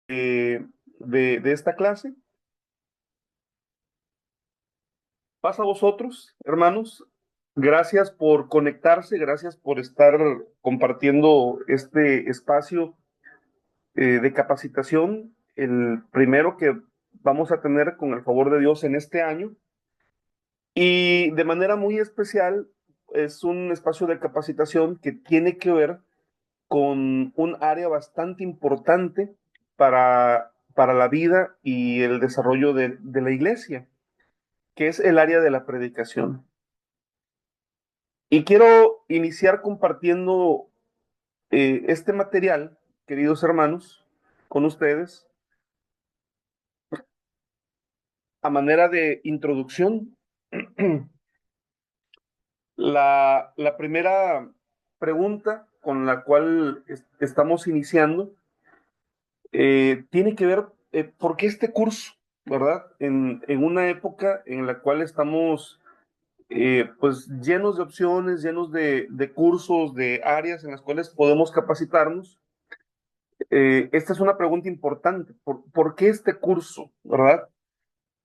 de esta clase. Pasa a vosotros, hermanos. Gracias por conectarse, gracias por estar compartiendo este espacio de capacitación, el primero que vamos a tener con el favor de Dios en este año. Y de manera muy especial, es un espacio de capacitación que tiene que ver con un área bastante importante para la vida y el desarrollo de la iglesia, que es el área de la predicación. Y quiero iniciar compartiendo este material, queridos hermanos, con ustedes, a manera de introducción. La primera pregunta con la cual estamos iniciando tiene que ver por qué este curso, ¿verdad? En una época en la cual estamos pues llenos de opciones, llenos de cursos, de áreas en las cuales podemos capacitarnos. Esta es una pregunta importante. ¿Por qué este curso, verdad?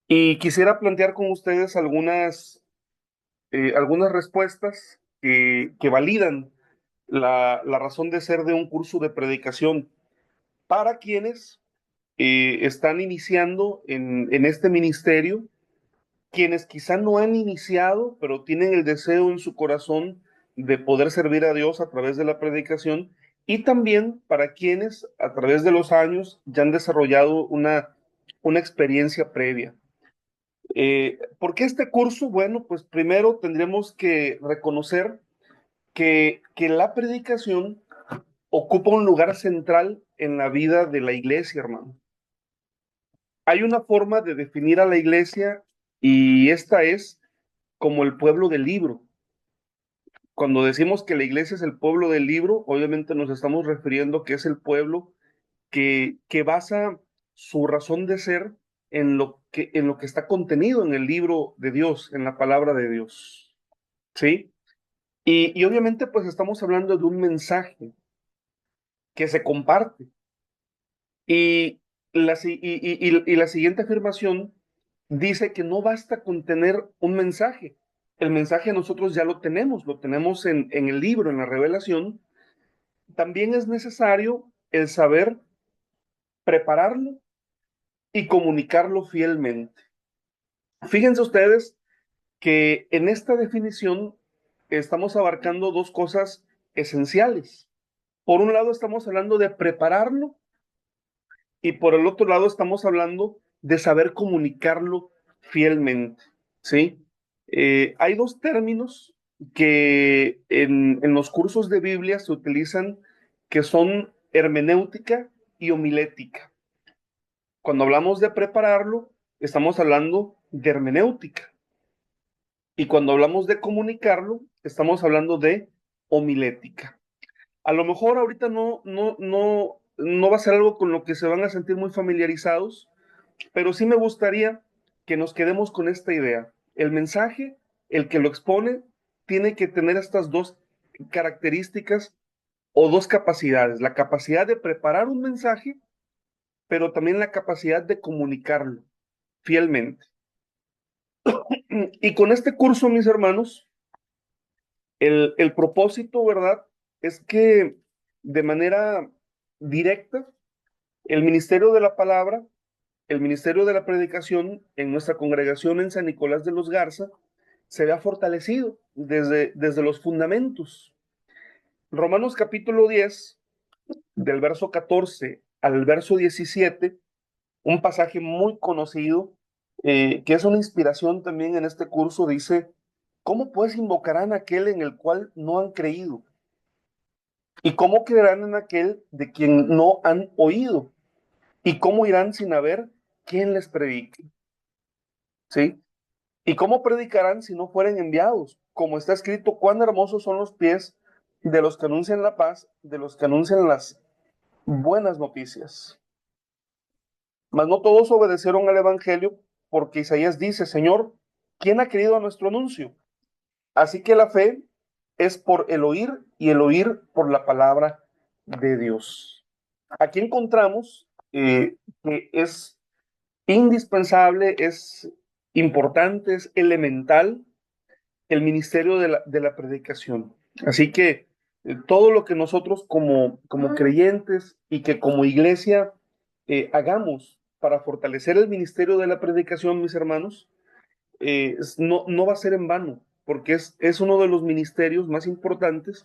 Y quisiera plantear con ustedes algunas respuestas que validan la razón de ser de un curso de predicación para quienes están iniciando en este ministerio, quienes quizá no han iniciado, pero tienen el deseo en su corazón de poder servir a Dios a través de la predicación, y también para quienes a través de los años ya han desarrollado una experiencia previa. ¿Por qué este curso? Bueno, pues primero tendremos que reconocer que la predicación ocupa un lugar central en la vida de la iglesia, hermano. Hay una forma de definir a la iglesia y esta es como el pueblo del libro. Cuando decimos que la iglesia es el pueblo del libro, obviamente nos estamos refiriendo que es el pueblo que basa su razón de ser en lo que está contenido en el libro de Dios, en la palabra de Dios. ¿Sí? Y obviamente pues estamos hablando de un mensaje que se comparte. Y y la siguiente afirmación dice que no basta con tener un mensaje. El mensaje nosotros ya lo tenemos en el libro, en la revelación. También es necesario el saber prepararlo y comunicarlo fielmente. Fíjense ustedes que en esta definición estamos abarcando dos cosas esenciales. Por un lado estamos hablando de prepararlo y por el otro lado estamos hablando de saber comunicarlo fielmente, ¿sí? Hay dos términos que en los cursos de Biblia se utilizan que son hermenéutica y homilética. Cuando hablamos de prepararlo, estamos hablando de hermenéutica. Y cuando hablamos de comunicarlo, estamos hablando de homilética. A lo mejor ahorita no va a ser algo con lo que se van a sentir muy familiarizados, pero sí me gustaría que nos quedemos con esta idea. El mensaje, el que lo expone, tiene que tener estas dos características o dos capacidades. La capacidad de preparar un mensaje, pero también la capacidad de comunicarlo fielmente. Y con este curso, mis hermanos, el propósito, ¿verdad? Es que de manera directa, el ministerio de la palabra, el ministerio de la predicación en nuestra congregación en San Nicolás de los Garza se vea fortalecido desde los fundamentos. Romanos capítulo 10, del verso 14 al verso 17, un pasaje muy conocido, que es una inspiración también en este curso, dice, ¿cómo pues invocarán a aquel en el cual no han creído? ¿Y cómo creerán en aquel de quien no han oído? ¿Y cómo irán sin haber quien les predique? ¿Sí? ¿Y cómo predicarán si no fueren enviados? Como está escrito, cuán hermosos son los pies de los que anuncian la paz, de los que anuncian las buenas noticias. Mas no todos obedecieron al Evangelio, porque Isaías dice, Señor, ¿quién ha creído a nuestro anuncio? Así que la fe es por el oír y el oír por la palabra de Dios. Aquí encontramos que es indispensable, es importante, es elemental el ministerio de la predicación. Así que todo lo que nosotros como creyentes y que como iglesia hagamos para fortalecer el ministerio de la predicación, mis hermanos, no va a ser en vano, porque es uno de los ministerios más importantes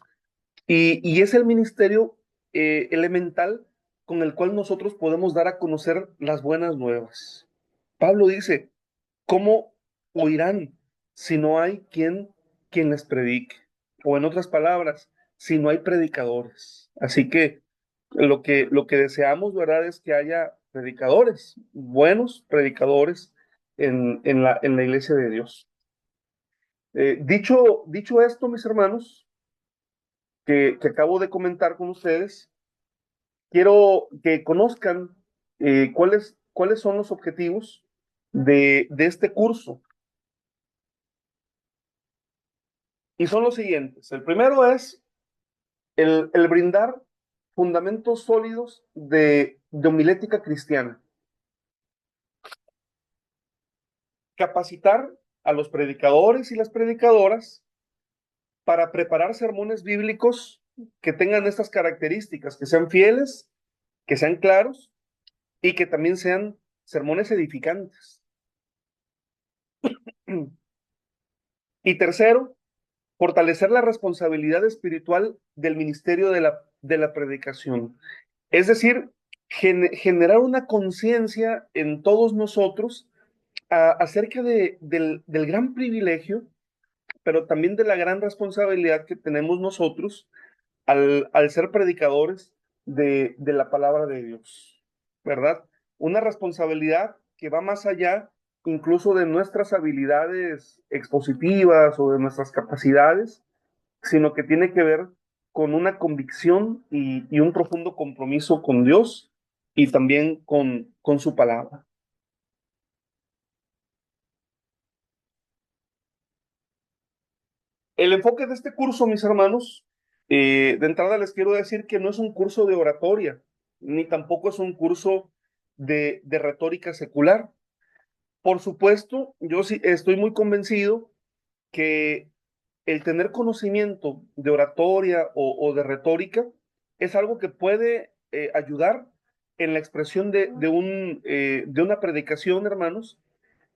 y es el ministerio elemental con el cual nosotros podemos dar a conocer las buenas nuevas. Pablo dice, ¿cómo oirán si no hay quien les predique? O en otras palabras, si no hay predicadores. Así que lo que deseamos, ¿verdad? Es que haya predicadores, buenos predicadores en la iglesia de Dios. Dicho esto, mis hermanos, que acabo de comentar con ustedes, quiero que conozcan cuáles son los objetivos de este curso. Y son los siguientes. El primero es el brindar fundamentos sólidos de homilética cristiana. Capacitar a los predicadores y las predicadoras para preparar sermones bíblicos que tengan estas características, que sean fieles, que sean claros y que también sean sermones edificantes. Y tercero, fortalecer la responsabilidad espiritual del ministerio de la predicación. Es decir, generar una conciencia en todos nosotros acerca del gran privilegio, pero también de la gran responsabilidad que tenemos nosotros al ser predicadores de la palabra de Dios, ¿verdad? Una responsabilidad que va más allá incluso de nuestras habilidades expositivas o de nuestras capacidades, sino que tiene que ver con una convicción y un profundo compromiso con Dios y también con su palabra. El enfoque de este curso, mis hermanos, de entrada les quiero decir que no es un curso de oratoria, ni tampoco es un curso de retórica secular. Por supuesto, yo sí estoy muy convencido que el tener conocimiento de oratoria o de retórica es algo que puede ayudar en la expresión de una predicación, hermanos,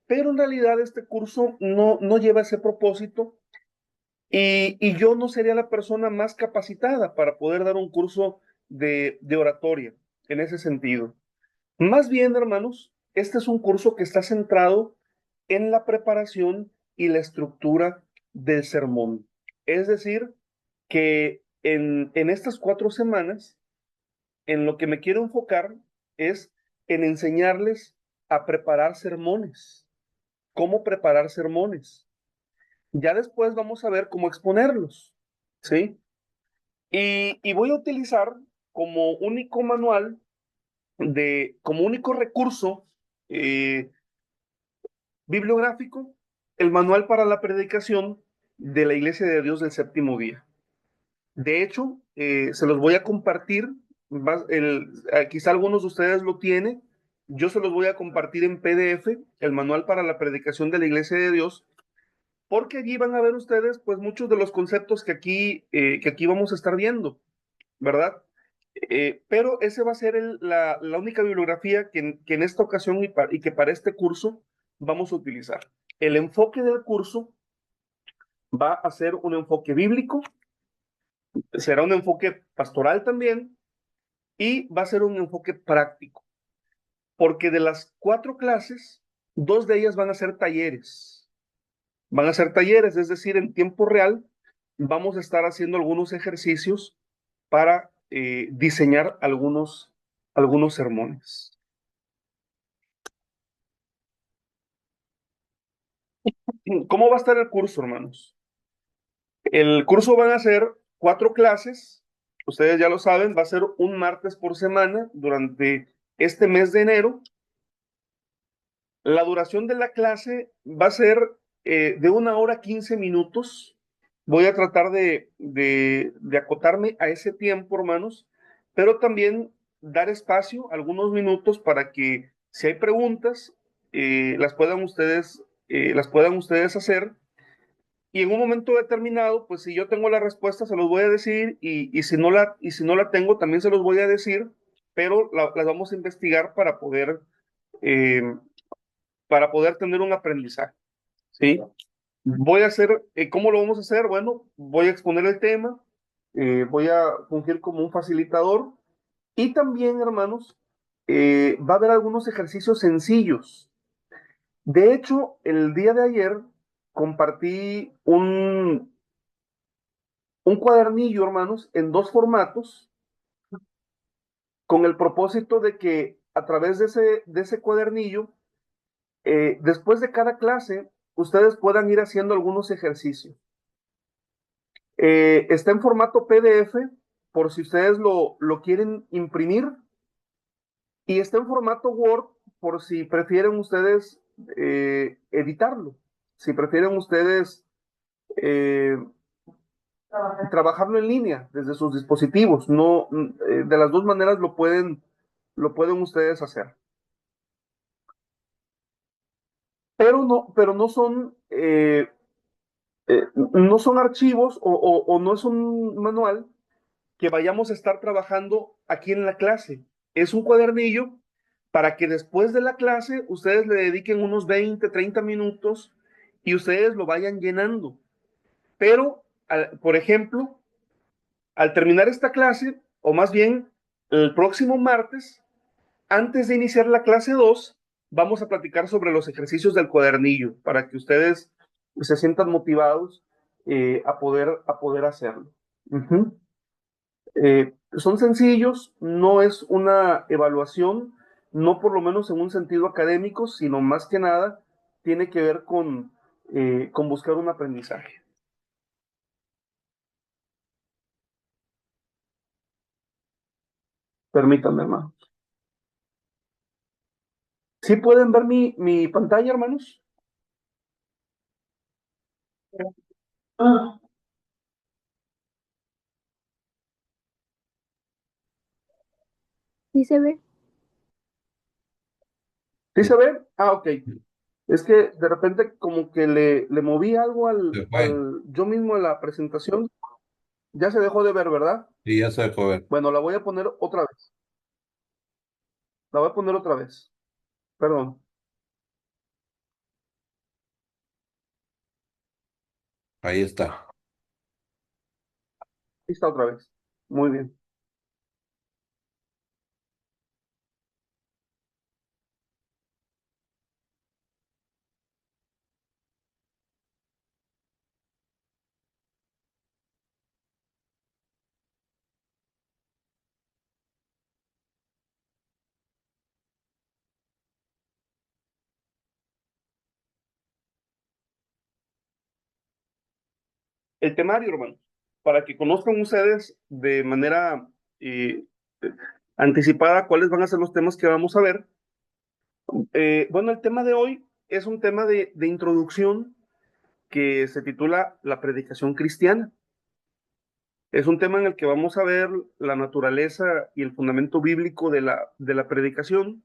pero en realidad este curso no lleva ese propósito y yo no sería la persona más capacitada para poder dar un curso de oratoria en ese sentido. Más bien, hermanos, este es un curso que está centrado en la preparación y la estructura del sermón. Es decir, que en estas 4 semanas, en lo que me quiero enfocar es en enseñarles a preparar sermones, cómo preparar sermones. Ya después vamos a ver cómo exponerlos, ¿sí? Y voy a utilizar como único manual, como único recurso eh, bibliográfico, el manual para la predicación de la Iglesia de Dios del Séptimo Día. De hecho, se los voy a compartir, quizá algunos de ustedes lo tienen, yo se los voy a compartir en PDF, el manual para la predicación de la Iglesia de Dios, porque allí van a ver ustedes pues muchos de los conceptos que aquí vamos a estar viendo, ¿verdad? Pero ese va a ser la única bibliografía que en esta ocasión y que para este curso vamos a utilizar. El enfoque del curso va a ser un enfoque bíblico, será un enfoque pastoral también y va a ser un enfoque práctico, porque de las 4 clases, 2 de ellas van a ser talleres, es decir, en tiempo real vamos a estar haciendo algunos ejercicios para diseñar algunos sermones. ¿Cómo va a estar el curso, hermanos? El curso van a ser 4 clases, ustedes ya lo saben, va a ser un martes por semana durante este mes de enero. La duración de la clase va a ser de 1 hora 15 minutos. Voy a tratar de acotarme a ese tiempo, hermanos, pero también dar espacio, algunos minutos para que si hay preguntas, las puedan ustedes hacer. Y en un momento determinado, pues si yo tengo la respuesta, se los voy a decir, y si no la tengo, también se los voy a decir, pero las vamos a investigar eh, para poder tener un aprendizaje, ¿sí? Voy a hacer, ¿cómo lo vamos a hacer? Bueno, voy a exponer el tema, voy a fungir como un facilitador, y también, hermanos, va a haber algunos ejercicios sencillos. De hecho, el día de ayer compartí un cuadernillo, hermanos, en dos formatos, con el propósito de que a través de ese cuadernillo, después de cada clase, ustedes puedan ir haciendo algunos ejercicios. Está en formato PDF, por si ustedes lo quieren imprimir, y está en formato Word, por si prefieren ustedes editarlo, si prefieren ustedes eh, trabajarlo en línea desde sus dispositivos. No, de las dos maneras lo pueden ustedes hacer. Pero no son archivos o no es un manual que vayamos a estar trabajando aquí en la clase. Es un cuadernillo para que después de la clase ustedes le dediquen unos 20, 30 minutos y ustedes lo vayan llenando. Pero, por ejemplo, al terminar esta clase, o más bien el próximo martes, antes de iniciar la clase 2, vamos a platicar sobre los ejercicios del cuadernillo para que ustedes se sientan motivados a poder hacerlo. Uh-huh. Son sencillos, no es una evaluación, no por lo menos en un sentido académico, sino más que nada tiene que ver con buscar un aprendizaje. Permítanme, hermano. ¿Sí pueden ver mi pantalla, hermanos? Ah, Sí se ve. ¿sí se ve? Ah, ok. Es que de repente como que le moví algo Se fue. yo mismo en la presentación. Ya se dejó de ver, ¿verdad? Sí, ya se dejó ver. Bueno, la voy a poner otra vez. La voy a poner otra vez. Perdón. Ahí está. Ahí está otra vez. Muy bien. El temario, hermano, para que conozcan ustedes de manera eh, anticipada cuáles van a ser los temas que vamos a ver. Bueno, el tema de hoy es un tema de introducción que se titula La predicación cristiana. Es un tema en el que vamos a ver la naturaleza y el fundamento bíblico de la predicación,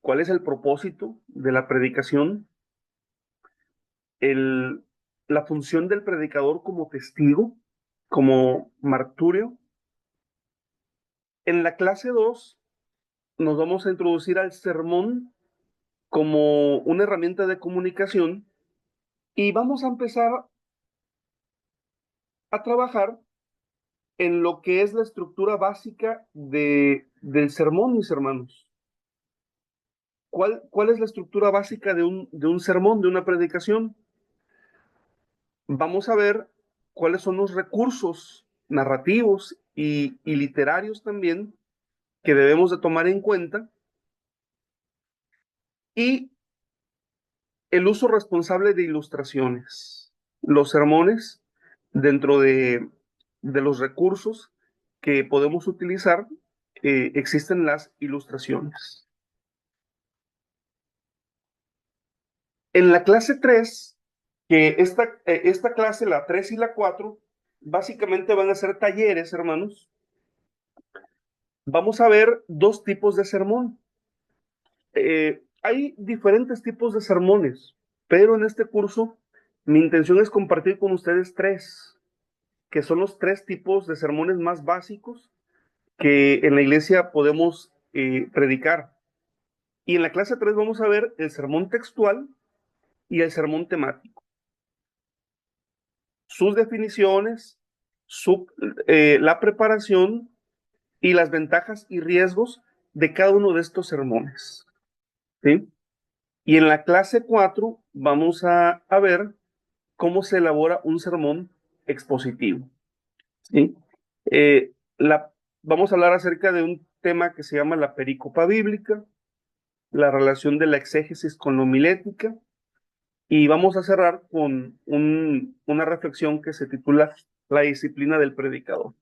cuál es el propósito de la predicación, el, la función del predicador como testigo, como marturio. En la clase 2 nos vamos a introducir al sermón como una herramienta de comunicación y vamos a empezar a trabajar en lo que es la estructura básica del sermón, mis hermanos. ¿Cuál es la estructura básica de un sermón, de una predicación? Vamos a ver cuáles son los recursos narrativos y literarios también que debemos de tomar en cuenta, y el uso responsable de ilustraciones. Los sermones, dentro de los recursos que podemos utilizar, existen las ilustraciones. En la clase 3, que esta clase, la 3 y la 4, básicamente van a ser talleres, hermanos, vamos a ver dos tipos de sermón. Hay diferentes tipos de sermones, pero en este curso mi intención es compartir con ustedes tres, que son los tres tipos de sermones más básicos que en la iglesia podemos predicar. Y en la clase 3 vamos a ver el sermón textual y el sermón temático, sus definiciones, la preparación y las ventajas y riesgos de cada uno de estos sermones. ¿Sí? Y en la clase 4 vamos a ver cómo se elabora un sermón expositivo. ¿Sí? Vamos a hablar acerca de un tema que se llama la pericopa bíblica, la relación de la exégesis con la homilética, y vamos a cerrar con una reflexión que se titula La disciplina del predicador.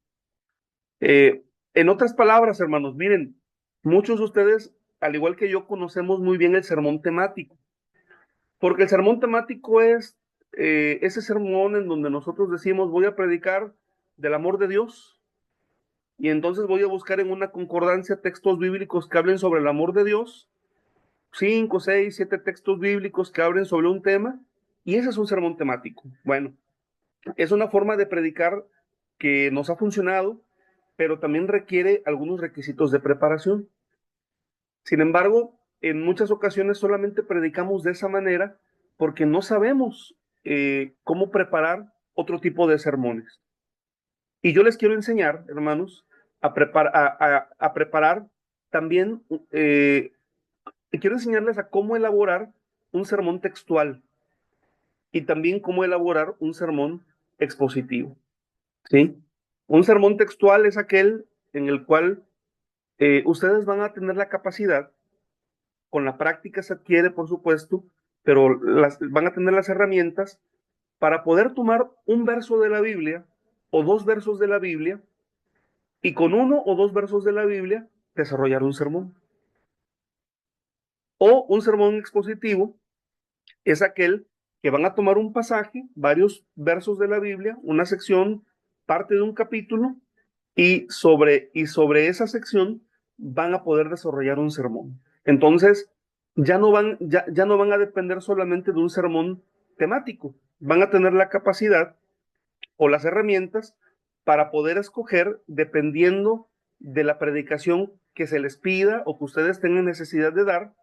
En otras palabras, hermanos, miren, muchos de ustedes, al igual que yo, conocemos muy bien el sermón temático, porque el sermón temático es ese sermón en donde nosotros decimos, voy a predicar del amor de Dios, y entonces voy a buscar en una concordancia textos bíblicos que hablen sobre el amor de Dios, 5, 6, 7 textos bíblicos que hablen sobre un tema, y ese es un sermón temático. Bueno, es una forma de predicar que nos ha funcionado, pero también requiere algunos requisitos de preparación. Sin embargo, en muchas ocasiones solamente predicamos de esa manera porque no sabemos cómo preparar otro tipo de sermones. Y yo les quiero enseñar, hermanos, a preparar también, quiero enseñarles a cómo elaborar un sermón textual y también cómo elaborar un sermón expositivo. ¿Sí? Un sermón textual es aquel en el cual ustedes van a tener la capacidad, con la práctica se adquiere, por supuesto, pero van a tener las herramientas para poder tomar un verso de la Biblia o dos versos de la Biblia y con uno o dos versos de la Biblia desarrollar un sermón. O un sermón expositivo es aquel que van a tomar un pasaje, varios versos de la Biblia, una sección, parte de un capítulo, y sobre esa sección van a poder desarrollar un sermón. Entonces, ya no van a depender solamente de un sermón temático, van a tener la capacidad o las herramientas para poder escoger dependiendo de la predicación que se les pida o que ustedes tengan necesidad de dar,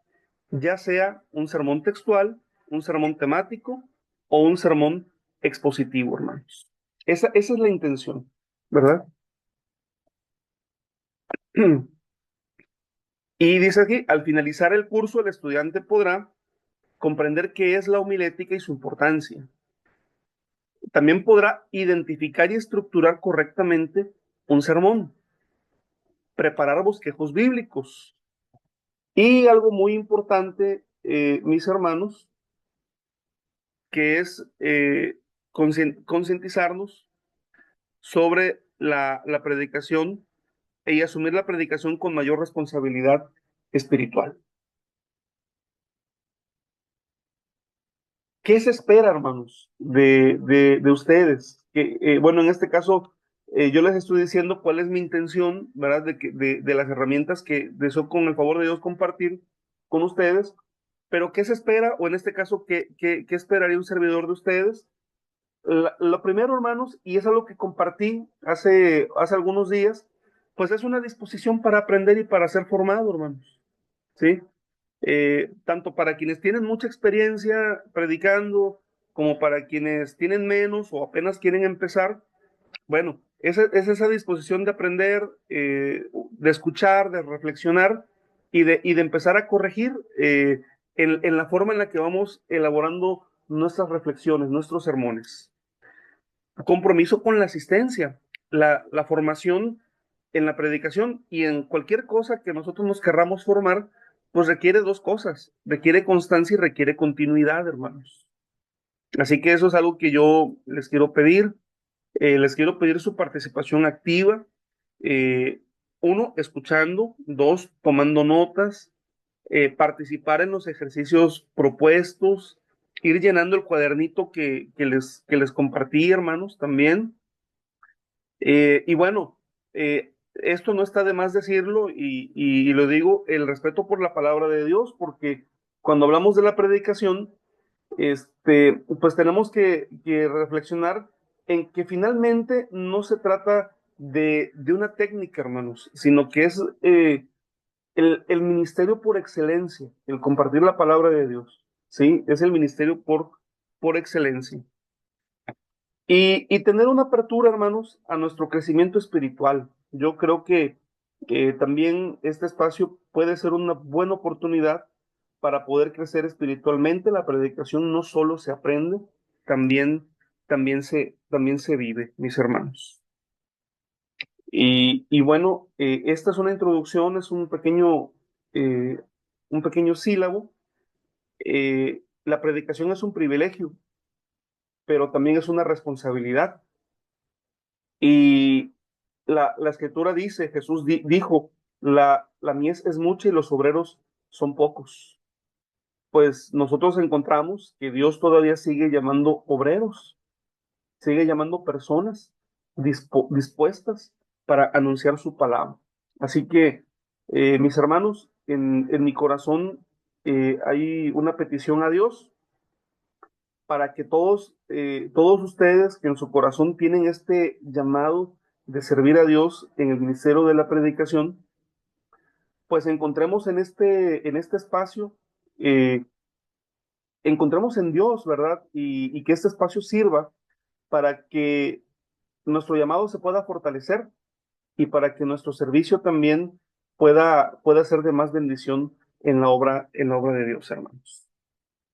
ya sea un sermón textual, un sermón temático o un sermón expositivo, hermanos. Esa es la intención, ¿verdad? Y dice aquí, al finalizar el curso, el estudiante podrá comprender qué es la homilética y su importancia. También podrá identificar y estructurar correctamente un sermón, preparar bosquejos bíblicos. Y algo muy importante, mis hermanos, que es concientizarnos sobre la predicación y asumir la predicación con mayor responsabilidad espiritual. ¿Qué se espera, hermanos, de ustedes? Bueno, en este caso, yo les estoy diciendo cuál es mi intención, ¿verdad? De las herramientas que deseo con el favor de Dios compartir con ustedes, pero ¿qué se espera? O en este caso, ¿qué esperaría un servidor de ustedes? Lo primero, hermanos, y es algo que compartí hace algunos días, pues es una disposición para aprender y para ser formado, hermanos, ¿sí? Tanto para quienes tienen mucha experiencia predicando, como para quienes tienen menos o apenas quieren empezar. Bueno, es esa disposición de aprender, de escuchar, de reflexionar y de empezar a corregir en la forma en la que vamos elaborando nuestras reflexiones, nuestros sermones. Compromiso con la asistencia, la formación en la predicación y en cualquier cosa que nosotros nos querramos formar, pues requiere dos cosas, requiere constancia y requiere continuidad, hermanos. Así que eso es algo que yo les quiero pedir su participación activa, eh, uno, escuchando, dos, tomando notas, participar en los ejercicios propuestos, ir llenando el cuadernito que les compartí, hermanos, también. Y bueno, esto no está de más decirlo y lo digo, el respeto por la palabra de Dios, porque cuando hablamos de la predicación, pues tenemos que reflexionar en que finalmente no se trata de una técnica, hermanos, sino que es el ministerio por excelencia, el compartir la palabra de Dios, ¿sí? Es el ministerio por excelencia. Y tener una apertura, hermanos, a nuestro crecimiento espiritual. Yo creo que también este espacio puede ser una buena oportunidad para poder crecer espiritualmente. La predicación no solo se aprende, también, también se vive, mis hermanos. Y bueno, esta es una introducción, es un pequeño sílabo. La predicación es un privilegio, pero también es una responsabilidad. Y la escritura dice, Jesús dijo, la mies es mucha y los obreros son pocos. Pues nosotros encontramos que Dios todavía sigue llamando obreros, sigue llamando personas dispuestas para anunciar su palabra. Así que, mis hermanos, en mi corazón hay una petición a Dios para que todos ustedes que en su corazón tienen este llamado de servir a Dios en el ministerio de la predicación, pues encontremos en este espacio, eh, encontremos en Dios, ¿verdad? Y que este espacio sirva para que nuestro llamado se pueda fortalecer y para que nuestro servicio también pueda ser de más bendición en la obra de Dios, hermanos.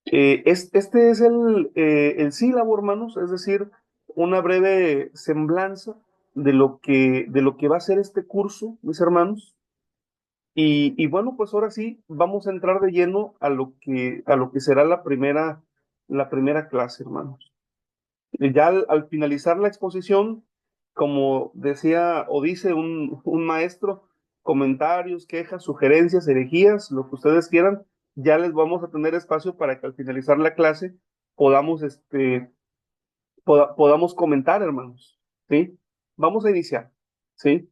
Este es el sílabo, hermanos, es decir, una breve semblanza de lo que va a ser este curso, mis hermanos. Y bueno, pues ahora sí, vamos a entrar de lleno a lo que será la primera clase, hermanos. Ya al finalizar la exposición, como decía o dice un maestro, comentarios, quejas, sugerencias, herejías, lo que ustedes quieran, ya les vamos a tener espacio para que al finalizar la clase podamos, podamos comentar, hermanos, ¿sí? Vamos a iniciar, ¿sí?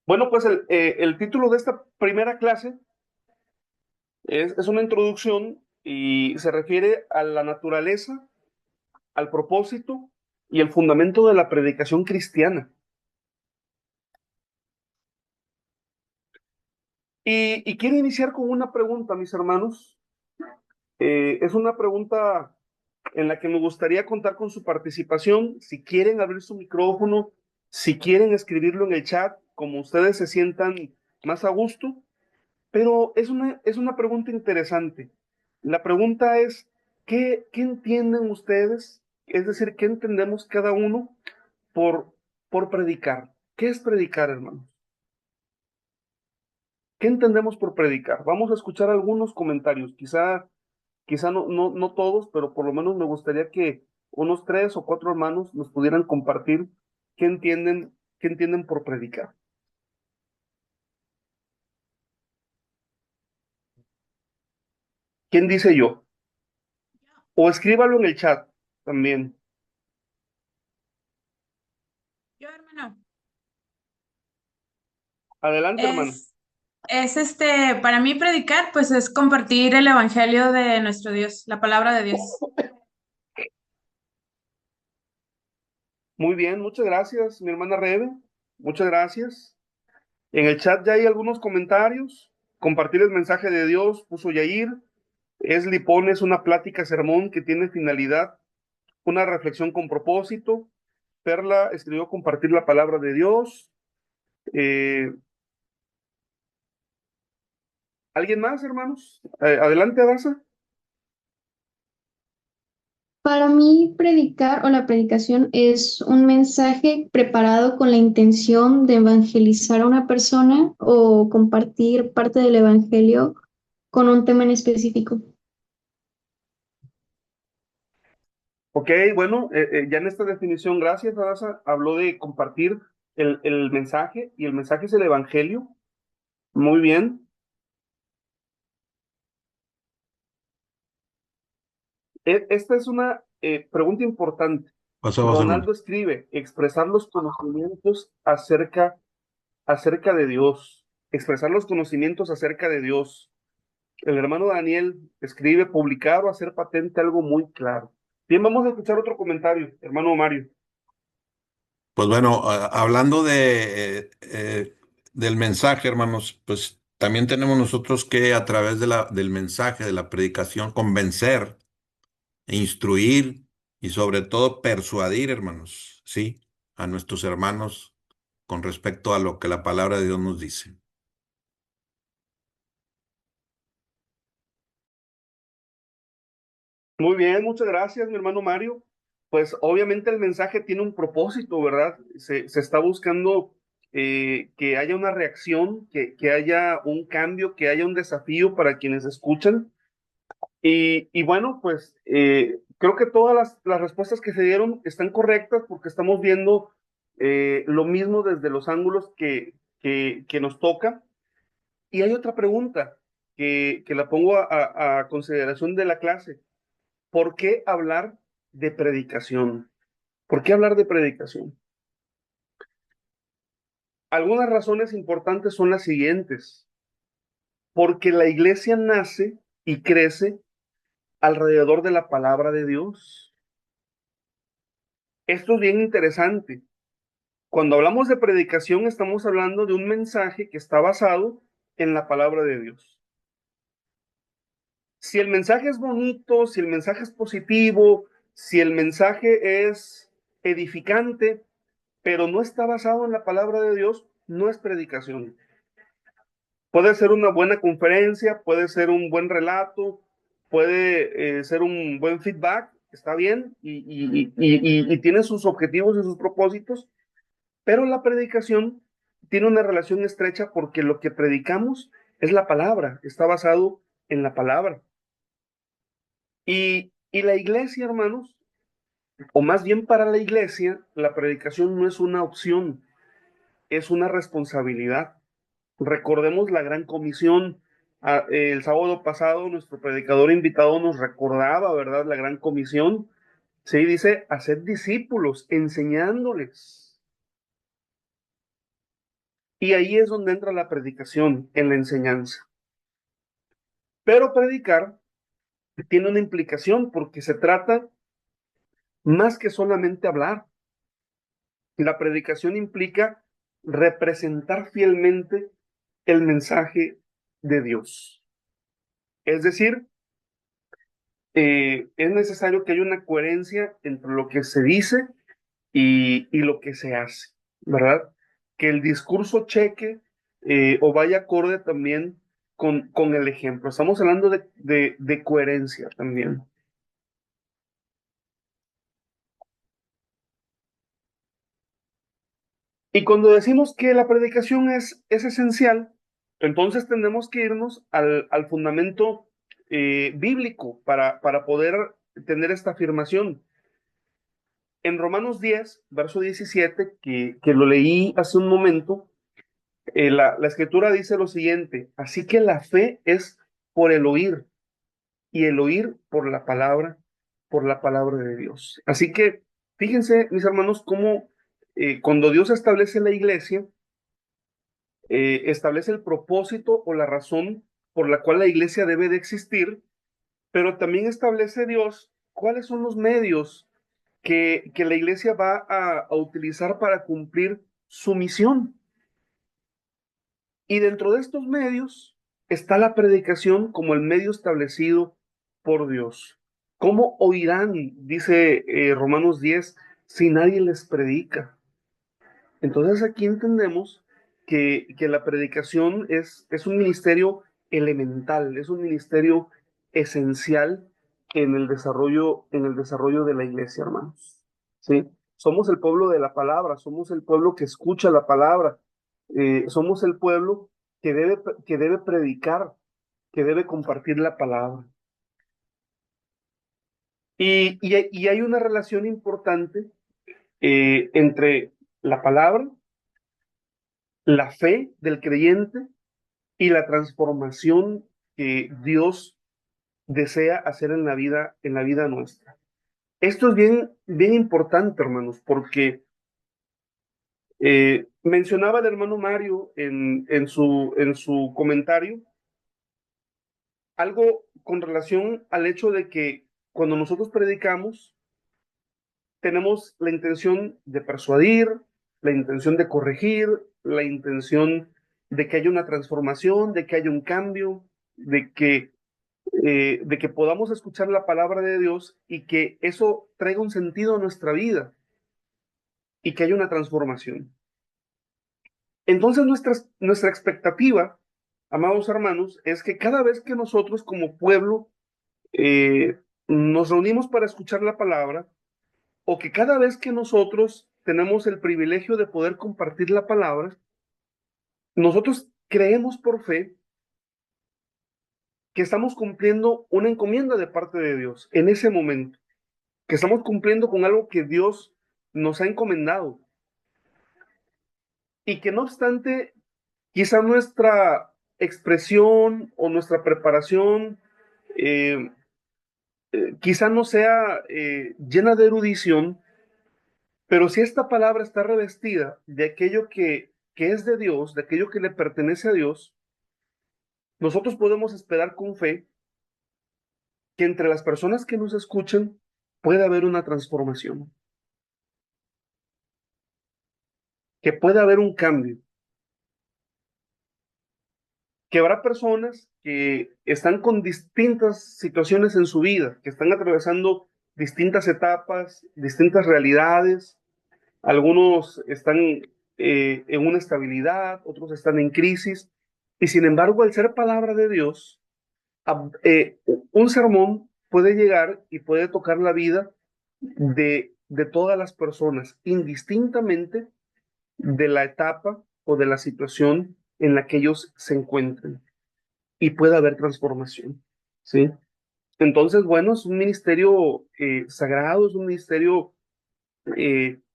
Bueno, pues el título de esta primera clase es una introducción y se refiere a la naturaleza, al propósito y el fundamento de la predicación cristiana. Y quiero iniciar con una pregunta, mis hermanos. Es una pregunta en la que me gustaría contar con su participación. Si quieren abrir su micrófono, si quieren escribirlo en el chat, como ustedes se sientan más a gusto. Pero es una pregunta interesante. La pregunta es, ¿qué entienden ustedes? Es decir, ¿qué entendemos cada uno por, por predicar? ¿Qué es predicar, hermanos? ¿Qué entendemos por predicar? Vamos a escuchar algunos comentarios, quizá no todos, pero por lo menos me gustaría que unos 3 o 4 hermanos nos pudieran compartir qué entienden por predicar. ¿Quién dice yo? O escríbalo en el chat también. Yo, hermano, Adelante, hermano. para mí predicar, pues es compartir el evangelio de nuestro Dios, la palabra de Dios. Muy bien, muchas gracias, mi hermana Rebe. Muchas gracias. En el chat ya hay algunos comentarios. Compartir el mensaje de Dios, puso Yair. Esli pone, es una plática sermón que tiene finalidad, una reflexión con propósito. Perla escribió compartir la palabra de Dios. ¿Alguien más, hermanos? Adelante, Adasa. Para mí, predicar o la predicación es un mensaje preparado con la intención de evangelizar a una persona o compartir parte del evangelio con un tema en específico. Ok, bueno, ya en esta definición, gracias, Raza, habló de compartir el mensaje, y el mensaje es el Evangelio. Muy bien. Esta es una pregunta importante. Pasamos, hermano. Ronaldo escribe, expresar los conocimientos acerca de Dios, expresar los conocimientos acerca de Dios. El hermano Daniel escribe, publicar o hacer patente algo muy claro. Bien, vamos a escuchar otro comentario, hermano Mario. Pues bueno, hablando del mensaje, hermanos, pues también tenemos nosotros que a través del mensaje, de la predicación, convencer, e instruir y sobre todo persuadir, hermanos, ¿sí? A nuestros hermanos con respecto a lo que la palabra de Dios nos dice. Muy bien, muchas gracias, mi hermano Mario. Pues obviamente el mensaje tiene un propósito, ¿verdad? Se está buscando que haya una reacción, que haya un cambio, que haya un desafío para quienes escuchan. Y bueno, pues creo que todas las respuestas que se dieron están correctas porque estamos viendo lo mismo desde los ángulos que nos toca. Y hay otra pregunta que la pongo a consideración de la clase. ¿Por qué hablar de predicación? ¿Por qué hablar de predicación? Algunas razones importantes son las siguientes. Porque la iglesia nace y crece alrededor de la palabra de Dios. Esto es bien interesante. Cuando hablamos de predicación, estamos hablando de un mensaje que está basado en la palabra de Dios. Si el mensaje es bonito, si el mensaje es positivo, si el mensaje es edificante, pero no está basado en la palabra de Dios, no es predicación. Puede ser una buena conferencia, puede ser un buen relato, puede ser un buen feedback, está bien, y tiene sus objetivos y sus propósitos, pero la predicación tiene una relación estrecha porque lo que predicamos es la palabra, está basado en la palabra. Y la iglesia, hermanos, o más bien para la iglesia, la predicación no es una opción, es una responsabilidad. Recordemos la gran comisión. El sábado pasado nuestro predicador invitado nos recordaba, ¿verdad? La gran comisión. Sí, dice, hacer discípulos, enseñándoles. Y ahí es donde entra la predicación, en la enseñanza. Pero predicar tiene una implicación porque se trata más que solamente hablar. La predicación implica representar fielmente el mensaje de Dios. Es decir, es necesario que haya una coherencia entre lo que se dice y lo que se hace, ¿verdad? Que el discurso cheque o vaya acorde también con el ejemplo. Estamos hablando de coherencia también. Y cuando decimos que la predicación es esencial, entonces tenemos que irnos al fundamento bíblico para poder tener esta afirmación. En Romanos 10, verso 17, que lo leí hace un momento, la escritura dice lo siguiente: así que la fe es por el oír, y el oír por la palabra de Dios. Así que fíjense, mis hermanos, cómo cuando Dios establece la iglesia, establece el propósito o la razón por la cual la iglesia debe de existir, pero también establece Dios cuáles son los medios que la iglesia va a utilizar para cumplir su misión. Y dentro de estos medios está la predicación como el medio establecido por Dios. ¿Cómo oirán, dice Romanos 10, si nadie les predica? Entonces aquí entendemos que la predicación es un ministerio elemental, es un ministerio esencial en el desarrollo de la iglesia, hermanos. ¿Sí? Somos el pueblo de la palabra, somos el pueblo que escucha la palabra, somos el pueblo que debe predicar, que debe compartir la palabra. Y hay una relación importante entre la palabra, la fe del creyente y la transformación que Dios desea hacer en la vida nuestra. Esto es bien, bien importante, hermanos, porque mencionaba el hermano Mario en su comentario algo con relación al hecho de que cuando nosotros predicamos, tenemos la intención de persuadir, la intención de corregir, la intención de que haya una transformación, de que haya un cambio, de que podamos escuchar la palabra de Dios y que eso traiga un sentido a nuestra vida y que haya una transformación. Entonces nuestra expectativa, amados hermanos, es que cada vez que nosotros como pueblo eh, nos reunimos para escuchar la palabra, o que cada vez que nosotros tenemos el privilegio de poder compartir la palabra, nosotros creemos por fe que estamos cumpliendo una encomienda de parte de Dios en ese momento, que estamos cumpliendo con algo que Dios nos ha encomendado y que no obstante, quizá nuestra expresión o nuestra preparación eh, quizá no sea llena de erudición, pero si esta palabra está revestida de aquello que es de Dios, de aquello que le pertenece a Dios, nosotros podemos esperar con fe que entre las personas que nos escuchan puede haber una transformación, que puede haber un cambio, que habrá personas que están con distintas situaciones en su vida, que están atravesando distintas etapas, realidades. Algunos están en una estabilidad, otros están en crisis, y sin embargo, al ser palabra de Dios, un sermón puede llegar y puede tocar la vida de todas las personas, indistintamente de la etapa o de la situación en la que ellos se encuentren, y puede haber transformación, ¿sí? Entonces, bueno, es un ministerio sagrado, es un ministerio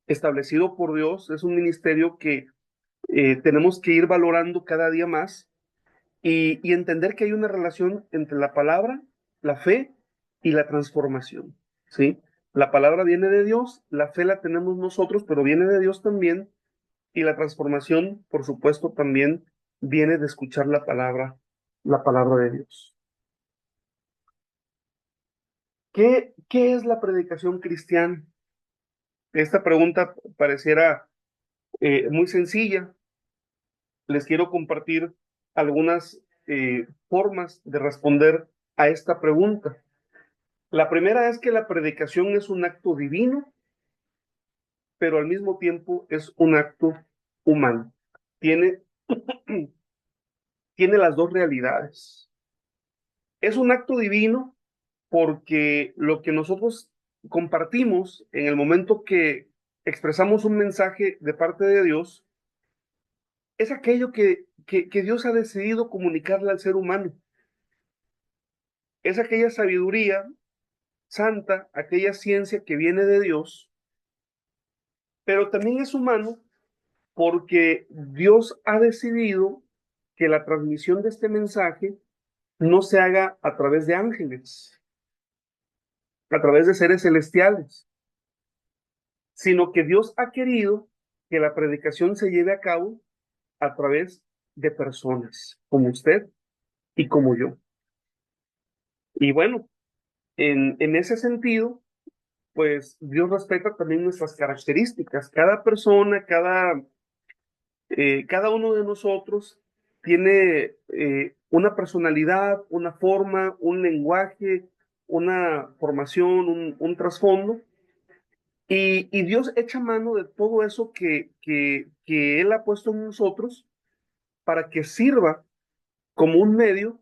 establecido por Dios, es un ministerio que tenemos que ir valorando cada día más y entender que hay una relación entre la palabra, la fe y la transformación, ¿sí? La palabra viene de Dios, la fe la tenemos nosotros, pero viene de Dios también, y la transformación, por supuesto, también viene de escuchar la palabra de Dios. ¿Qué es la predicación cristiana? Esta pregunta pareciera muy sencilla. Les quiero compartir algunas formas de responder a esta pregunta. La primera es que la predicación es un acto divino, pero al mismo tiempo es un acto humano. Tiene, tiene las dos realidades. Es un acto divino porque lo que nosotros compartimos en el momento que expresamos un mensaje de parte de Dios es aquello que Dios ha decidido comunicarle al ser humano. Es aquella sabiduría santa, aquella ciencia que viene de Dios, pero también es humano porque Dios ha decidido que la transmisión de este mensaje no se haga a través de ángeles, a través de seres celestiales, sino que Dios ha querido que la predicación se lleve a cabo a través de personas como usted y como yo. Y bueno, en ese sentido, pues Dios respeta también nuestras características. Cada persona, cada uno de nosotros tiene una personalidad, una forma, un lenguaje, una formación, un trasfondo, y Dios echa mano de todo eso que Él ha puesto en nosotros para que sirva como un medio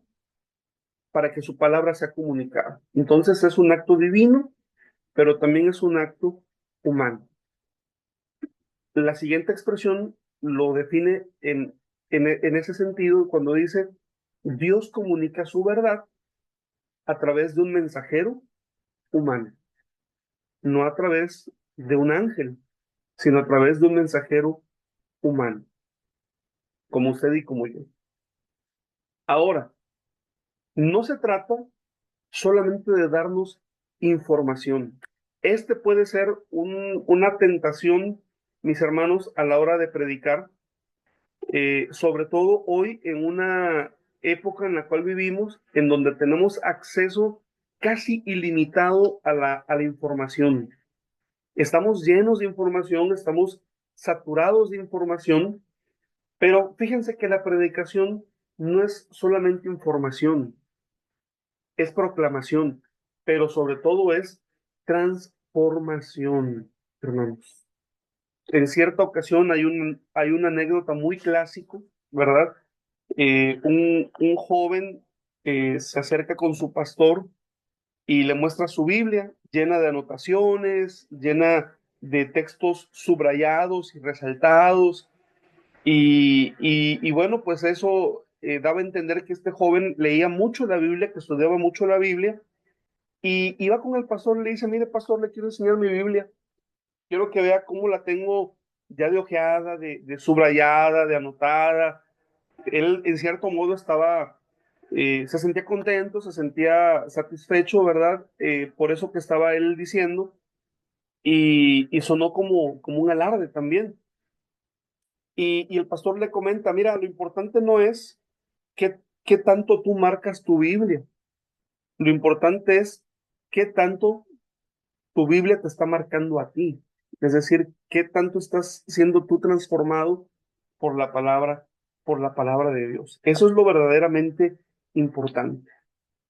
para que su palabra sea comunicada. Entonces es un acto divino, pero también es un acto humano. La siguiente expresión lo define en ese sentido cuando dice, Dios comunica su verdad a través de un mensajero humano. no a través de un ángel, sino a través de un mensajero humano, como usted y como yo. Ahora, no se trata solamente de darnos información. Este puede ser una tentación, mis hermanos, a la hora de predicar, sobre todo hoy en una época en la cual vivimos, en donde tenemos acceso casi ilimitado a la información. Estamos llenos de información, estamos saturados de información, pero fíjense que la predicación no es solamente información, es proclamación, pero sobre todo es transformación, hermanos. En cierta ocasión hay una anécdota muy clásico, ¿verdad? Un joven se acerca con su pastor y le muestra su Biblia llena de anotaciones, llena de textos subrayados y resaltados. Y bueno, pues eso daba a entender que este joven leía mucho la Biblia, que estudiaba mucho la Biblia, y iba con el pastor y le dice, mire pastor, le quiero enseñar mi Biblia, quiero que vea cómo la tengo ya de ojeada, de subrayada, de anotada. Él en cierto modo estaba, se sentía contento, se sentía satisfecho, ¿verdad? Por eso que estaba él diciendo, y sonó como un alarde también. Y el pastor le comenta, mira, lo importante no es qué tanto tú marcas tu Biblia, lo importante es qué tanto tu Biblia te está marcando a ti. Es decir, qué tanto estás siendo tú transformado por por la palabra de Dios. Eso es lo verdaderamente importante.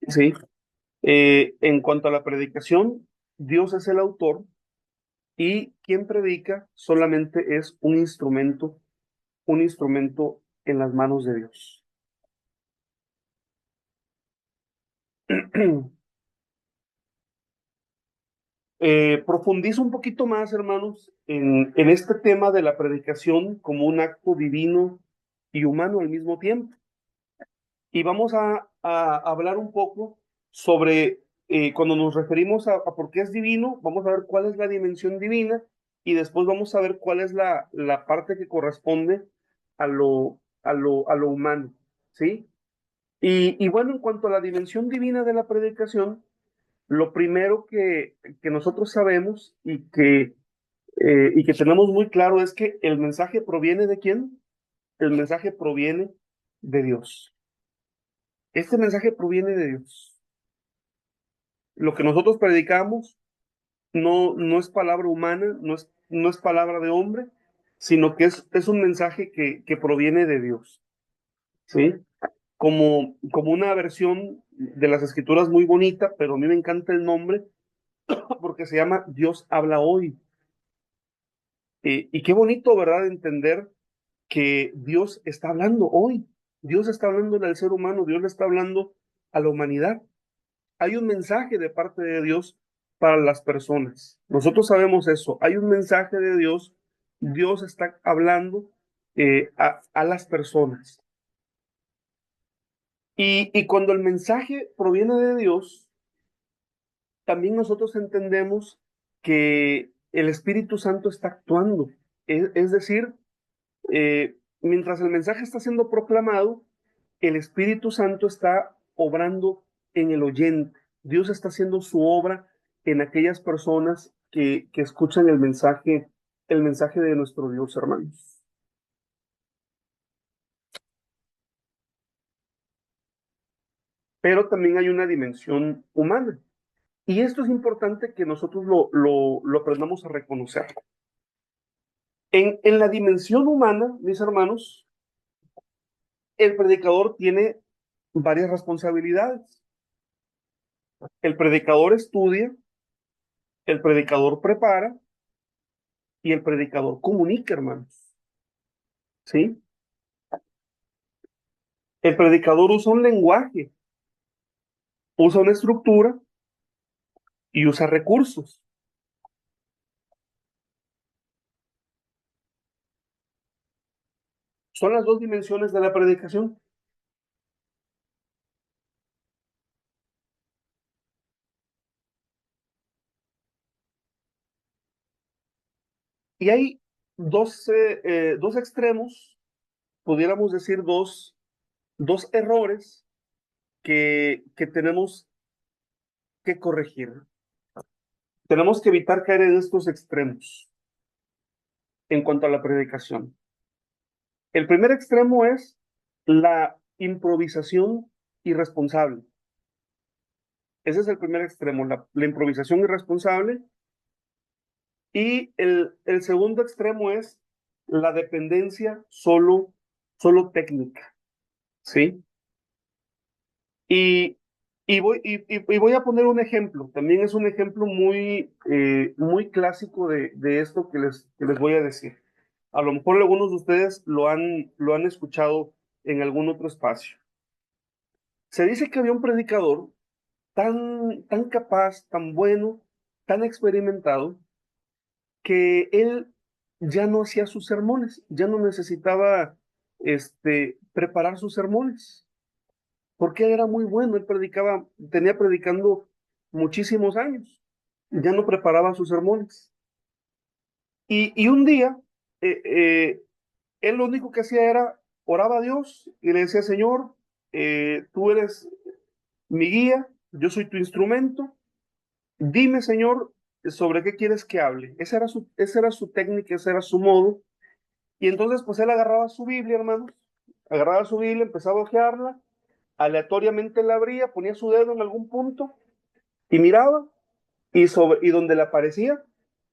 ¿Sí? En cuanto a la predicación, Dios es el autor y quien predica solamente es un instrumento en las manos de Dios. Profundizo un poquito más, hermanos, en este tema de la predicación como un acto divino y humano al mismo tiempo. Y vamos a hablar un poco sobre, cuando nos referimos a por qué es divino, vamos a ver cuál es la dimensión divina y después vamos a ver cuál es la parte que corresponde a lo humano, ¿sí? Y bueno, en cuanto a la dimensión divina de la predicación, lo primero que nosotros sabemos y que tenemos muy claro es que el mensaje proviene ¿de quién? El mensaje proviene de Dios. Este mensaje proviene de Dios. Lo que nosotros predicamos no es palabra humana, no es palabra de hombre, sino que es un mensaje que proviene de Dios. ¿Sí? Como una versión de las escrituras muy bonita, pero a mí me encanta el nombre porque se llama Dios habla hoy. Y qué bonito, ¿verdad? Entender que Dios está hablando hoy. Dios está hablando al ser humano, Dios le está hablando a la humanidad. Hay un mensaje de parte de Dios para las personas. Nosotros sabemos eso. Hay un mensaje de Dios. Dios está hablando a las personas. Y cuando el mensaje proviene de Dios, también nosotros entendemos que el Espíritu Santo está actuando. Es decir, mientras el mensaje está siendo proclamado, el Espíritu Santo está obrando en el oyente. Dios está haciendo su obra en aquellas personas que escuchan el mensaje de nuestro Dios, hermanos. Pero también hay una dimensión humana. Y esto es importante que nosotros lo aprendamos a reconocer. En la dimensión humana, mis hermanos, el predicador tiene varias responsabilidades. El predicador estudia, el predicador prepara y el predicador comunica, hermanos. ¿Sí? El predicador usa un lenguaje, usa una estructura y usa recursos. Son las dos dimensiones de la predicación. Y hay dos extremos, pudiéramos decir dos errores que tenemos que corregir. Tenemos que evitar caer en estos extremos en cuanto a la predicación. El primer extremo es la improvisación irresponsable. Ese es el primer extremo, la improvisación irresponsable. Y el segundo extremo es la dependencia solo técnica, ¿sí? Y, y voy a poner un ejemplo, también es un ejemplo muy clásico de esto que les voy a decir. A lo mejor algunos de ustedes lo han escuchado en algún otro espacio. Se dice que había un predicador tan capaz, tan bueno, tan experimentado, que él ya no hacía sus sermones, ya no necesitaba preparar sus sermones, porque él era muy bueno, él tenía predicando muchísimos años, ya no preparaba sus sermones. Y un día, eh, eh, él lo único que hacía era oraba a Dios y le decía, Señor, tú eres mi guía, yo soy tu instrumento, dime, Señor, sobre qué quieres que hable. Esa era su técnica, ese era su modo. Y entonces, pues él agarraba su Biblia, hermanos, agarraba su Biblia, empezaba a hojearla, aleatoriamente la abría, ponía su dedo en algún punto y miraba, y donde le aparecía,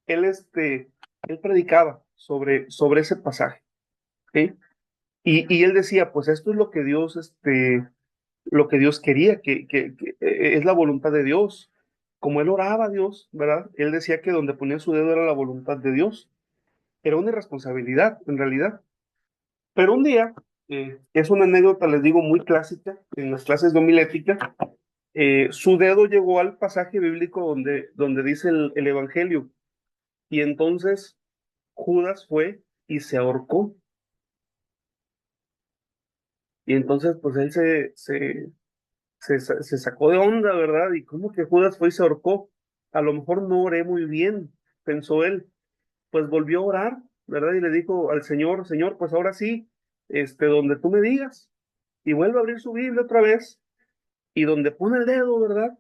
él, él predicaba sobre ese pasaje, ¿sí? Y él decía, pues esto es lo que Dios quería, es la voluntad de Dios. Como él oraba a Dios, ¿verdad? Él decía que donde ponía su dedo era la voluntad de Dios. Era una irresponsabilidad, en realidad. Pero un día, es una anécdota, les digo, muy clásica, en las clases de homilética, su dedo llegó al pasaje bíblico donde dice el Evangelio, y entonces Judas fue y se ahorcó. Y entonces, pues él se sacó de onda, ¿verdad? Y cómo que Judas fue y se ahorcó. A lo mejor no oré muy bien, pensó él. Pues volvió a orar, ¿verdad? Y le dijo al Señor, Señor, pues ahora sí, donde tú me digas. Y vuelve a abrir su Biblia otra vez, y donde pone el dedo, ¿verdad?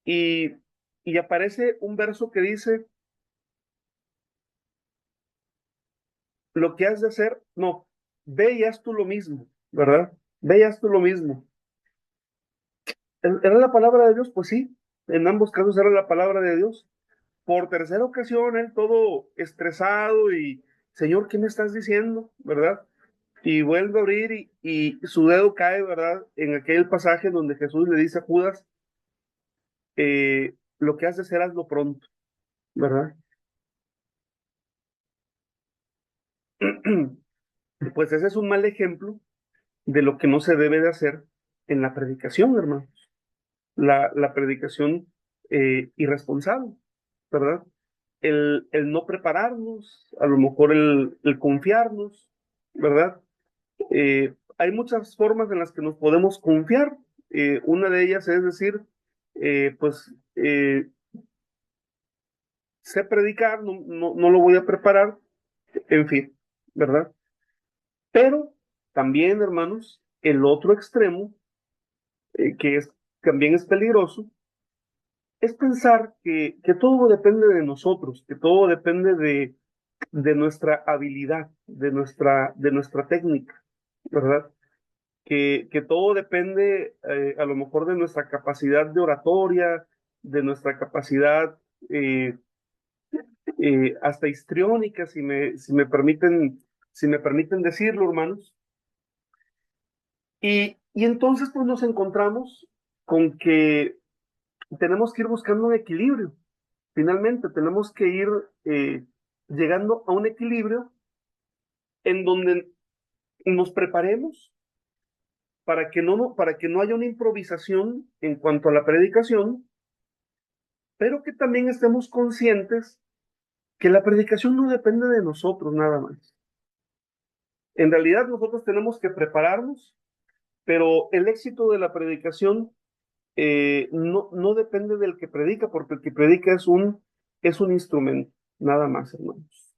Y, y aparece un verso que dice, lo que has de hacer, no, ve y haz tú lo mismo, ¿verdad? Ve y haz tú lo mismo. ¿Era la palabra de Dios? Pues sí, en ambos casos era la palabra de Dios. Por tercera ocasión, él todo estresado y, Señor, ¿qué me estás diciendo? ¿Verdad? Y vuelve a abrir y su dedo cae, ¿verdad? En aquel pasaje donde Jesús le dice a Judas, lo que has de hacer, hazlo pronto, ¿verdad? Pues ese es un mal ejemplo de lo que no se debe de hacer en la predicación, hermano. La predicación irresponsable, ¿verdad? El no prepararnos, a lo mejor el confiarnos, ¿verdad? Hay muchas formas en las que nos podemos confiar. Una de ellas es decir, pues sé predicar, no lo voy a preparar, en fin, ¿verdad? Pero también, hermanos, el otro extremo, que también es peligroso, es pensar que todo depende de nosotros, que todo depende de nuestra habilidad, de nuestra técnica, ¿verdad? Que todo depende a lo mejor de nuestra capacidad de oratoria, de nuestra capacidad eh, hasta histriónica, si me permiten decirlo, hermanos. Y entonces pues nos encontramos con que tenemos que ir buscando un equilibrio. Finalmente tenemos que ir eh, llegando a un equilibrio en donde nos preparemos para que no haya una improvisación en cuanto a la predicación, pero que también estemos conscientes que la predicación no depende de nosotros nada más. En realidad nosotros tenemos que prepararnos, pero el éxito de la predicación no depende del que predica, porque el que predica es un instrumento, nada más, hermanos.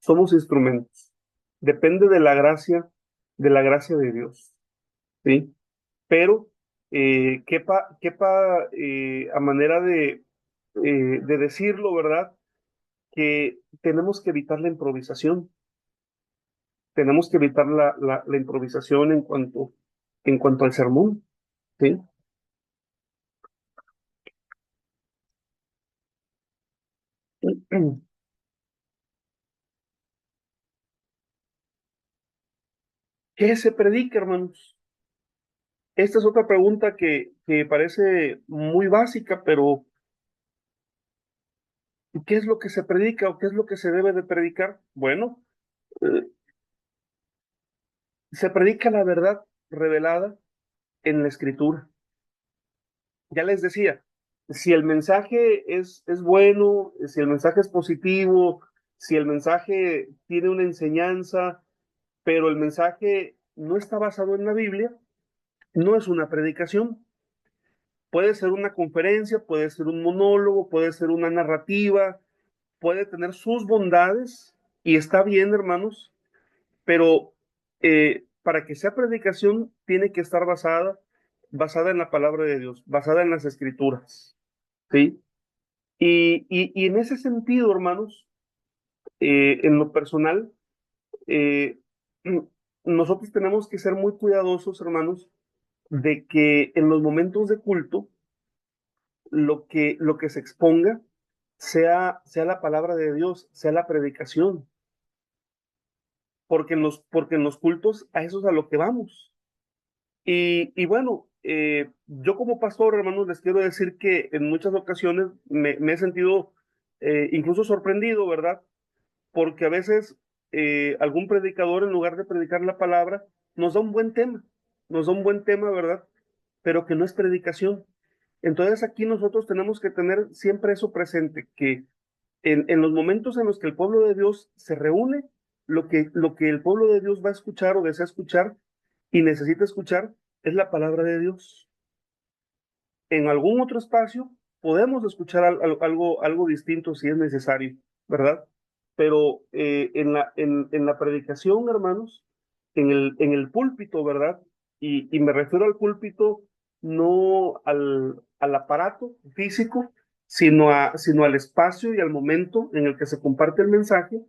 somos instrumentos. Depende de la gracia de Dios, ¿sí? Pero a manera de decirlo, ¿verdad? Que tenemos que evitar la improvisación. Tenemos que evitar la improvisación en cuanto al sermón, ¿sí? ¿Qué se predica, hermanos? Esta es otra pregunta que parece muy básica, pero ¿qué es lo que se predica o qué es lo que se debe de predicar? Bueno, eh, se predica la verdad revelada en la Escritura. Ya les decía, si el mensaje es bueno, si el mensaje es positivo, si el mensaje tiene una enseñanza, pero el mensaje no está basado en la Biblia, no es una predicación. Puede ser una conferencia, puede ser un monólogo, puede ser una narrativa, puede tener sus bondades y está bien, hermanos, pero para que sea predicación tiene que estar basada en la palabra de Dios, basada en las escrituras, ¿sí? Y en ese sentido, hermanos, en lo personal, eh, nosotros tenemos que ser muy cuidadosos, hermanos, de que en los momentos de culto, lo que se exponga sea la palabra de Dios, sea la predicación, porque en los cultos a eso es a lo que vamos. Y bueno, yo como pastor, hermanos, les quiero decir que en muchas ocasiones me he sentido incluso sorprendido, ¿verdad? Porque a veces algún predicador, en lugar de predicar la palabra, nos da un buen tema, nos da un buen tema, ¿verdad? Pero que no es predicación. Entonces aquí nosotros tenemos que tener siempre eso presente, que en los momentos en los que el pueblo de Dios se reúne, lo que el pueblo de Dios va a escuchar o desea escuchar y necesita escuchar es la palabra de Dios. En algún otro espacio podemos escuchar algo distinto si es necesario, ¿verdad? Pero en la predicación, hermanos, en el púlpito, ¿verdad? Y me refiero al púlpito no al aparato físico, sino al espacio y al momento en el que se comparte el mensaje.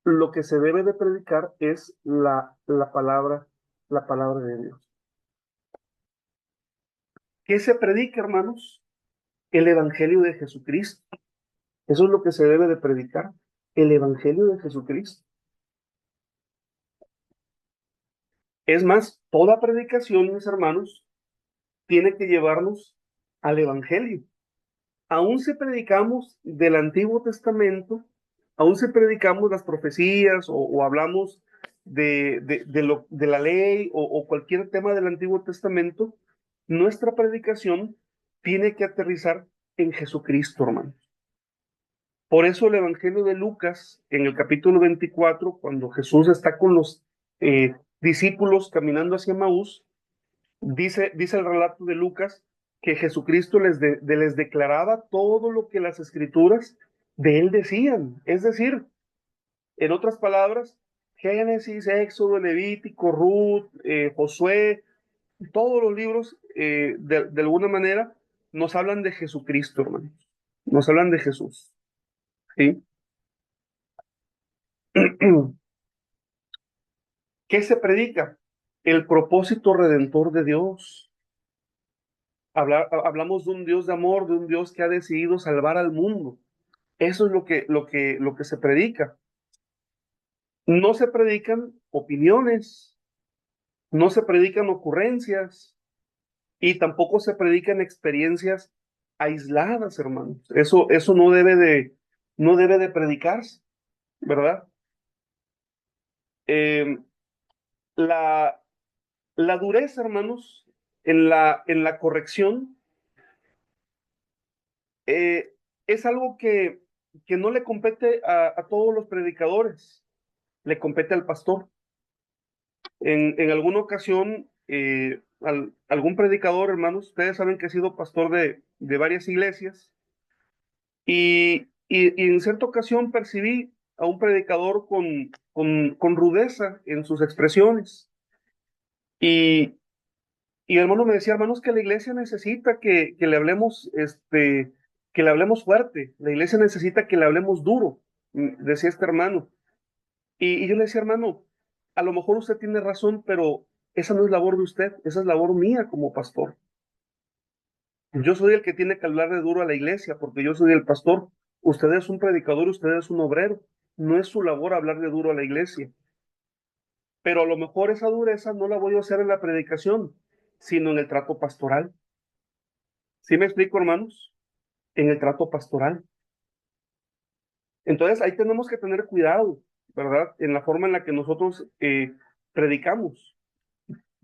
Lo que se debe de predicar es la palabra de Dios. ¿Qué se predica, hermanos? El Evangelio de Jesucristo. Eso es lo que se debe de predicar, el Evangelio de Jesucristo. Es más, toda predicación, mis hermanos, tiene que llevarnos al Evangelio. Aún si predicamos del Antiguo Testamento, aún si predicamos las profecías o hablamos de la ley o cualquier tema del Antiguo Testamento, nuestra predicación tiene que aterrizar en Jesucristo, hermanos. Por eso el Evangelio de Lucas, en el capítulo 24, cuando Jesús está con los discípulos caminando hacia Maús, dice el relato de Lucas que Jesucristo les declaraba todo lo que las escrituras de él decían. Es decir, en otras palabras, Génesis, Éxodo, Levítico, Ruth, Josué, todos los libros, de alguna manera, nos hablan de Jesucristo, hermanos. Nos hablan de Jesús. ¿Sí? ¿Qué se predica? El propósito redentor de Dios. Hablamos de un Dios de amor, de un Dios que ha decidido salvar al mundo. Eso es lo que se predica. No se predican opiniones, no se predican ocurrencias y tampoco se predican experiencias aisladas, hermanos. Eso no debe de predicarse, ¿verdad? Eh, la, la dureza, hermanos, en la corrección eh, es algo que no le compete a todos los predicadores, le compete al pastor. En alguna ocasión, algún predicador, hermanos, ustedes saben que he sido pastor de varias iglesias y en cierta ocasión percibí a un predicador con rudeza en sus expresiones. Y el hermano me decía, hermanos, que la iglesia necesita que le hablemos, que le hablemos fuerte. La iglesia necesita que le hablemos duro, decía este hermano. Y yo le decía, hermano, a lo mejor usted tiene razón, pero esa no es labor de usted, esa es labor mía como pastor. Yo soy el que tiene que hablarle duro a la iglesia, porque yo soy el pastor. Usted es un predicador, usted es un obrero. No es su labor hablarle duro a la iglesia. Pero a lo mejor esa dureza no la voy a hacer en la predicación, sino en el trato pastoral. ¿Sí me explico, hermanos? En el trato pastoral. Entonces ahí tenemos que tener cuidado, ¿verdad? En la forma en la que nosotros predicamos.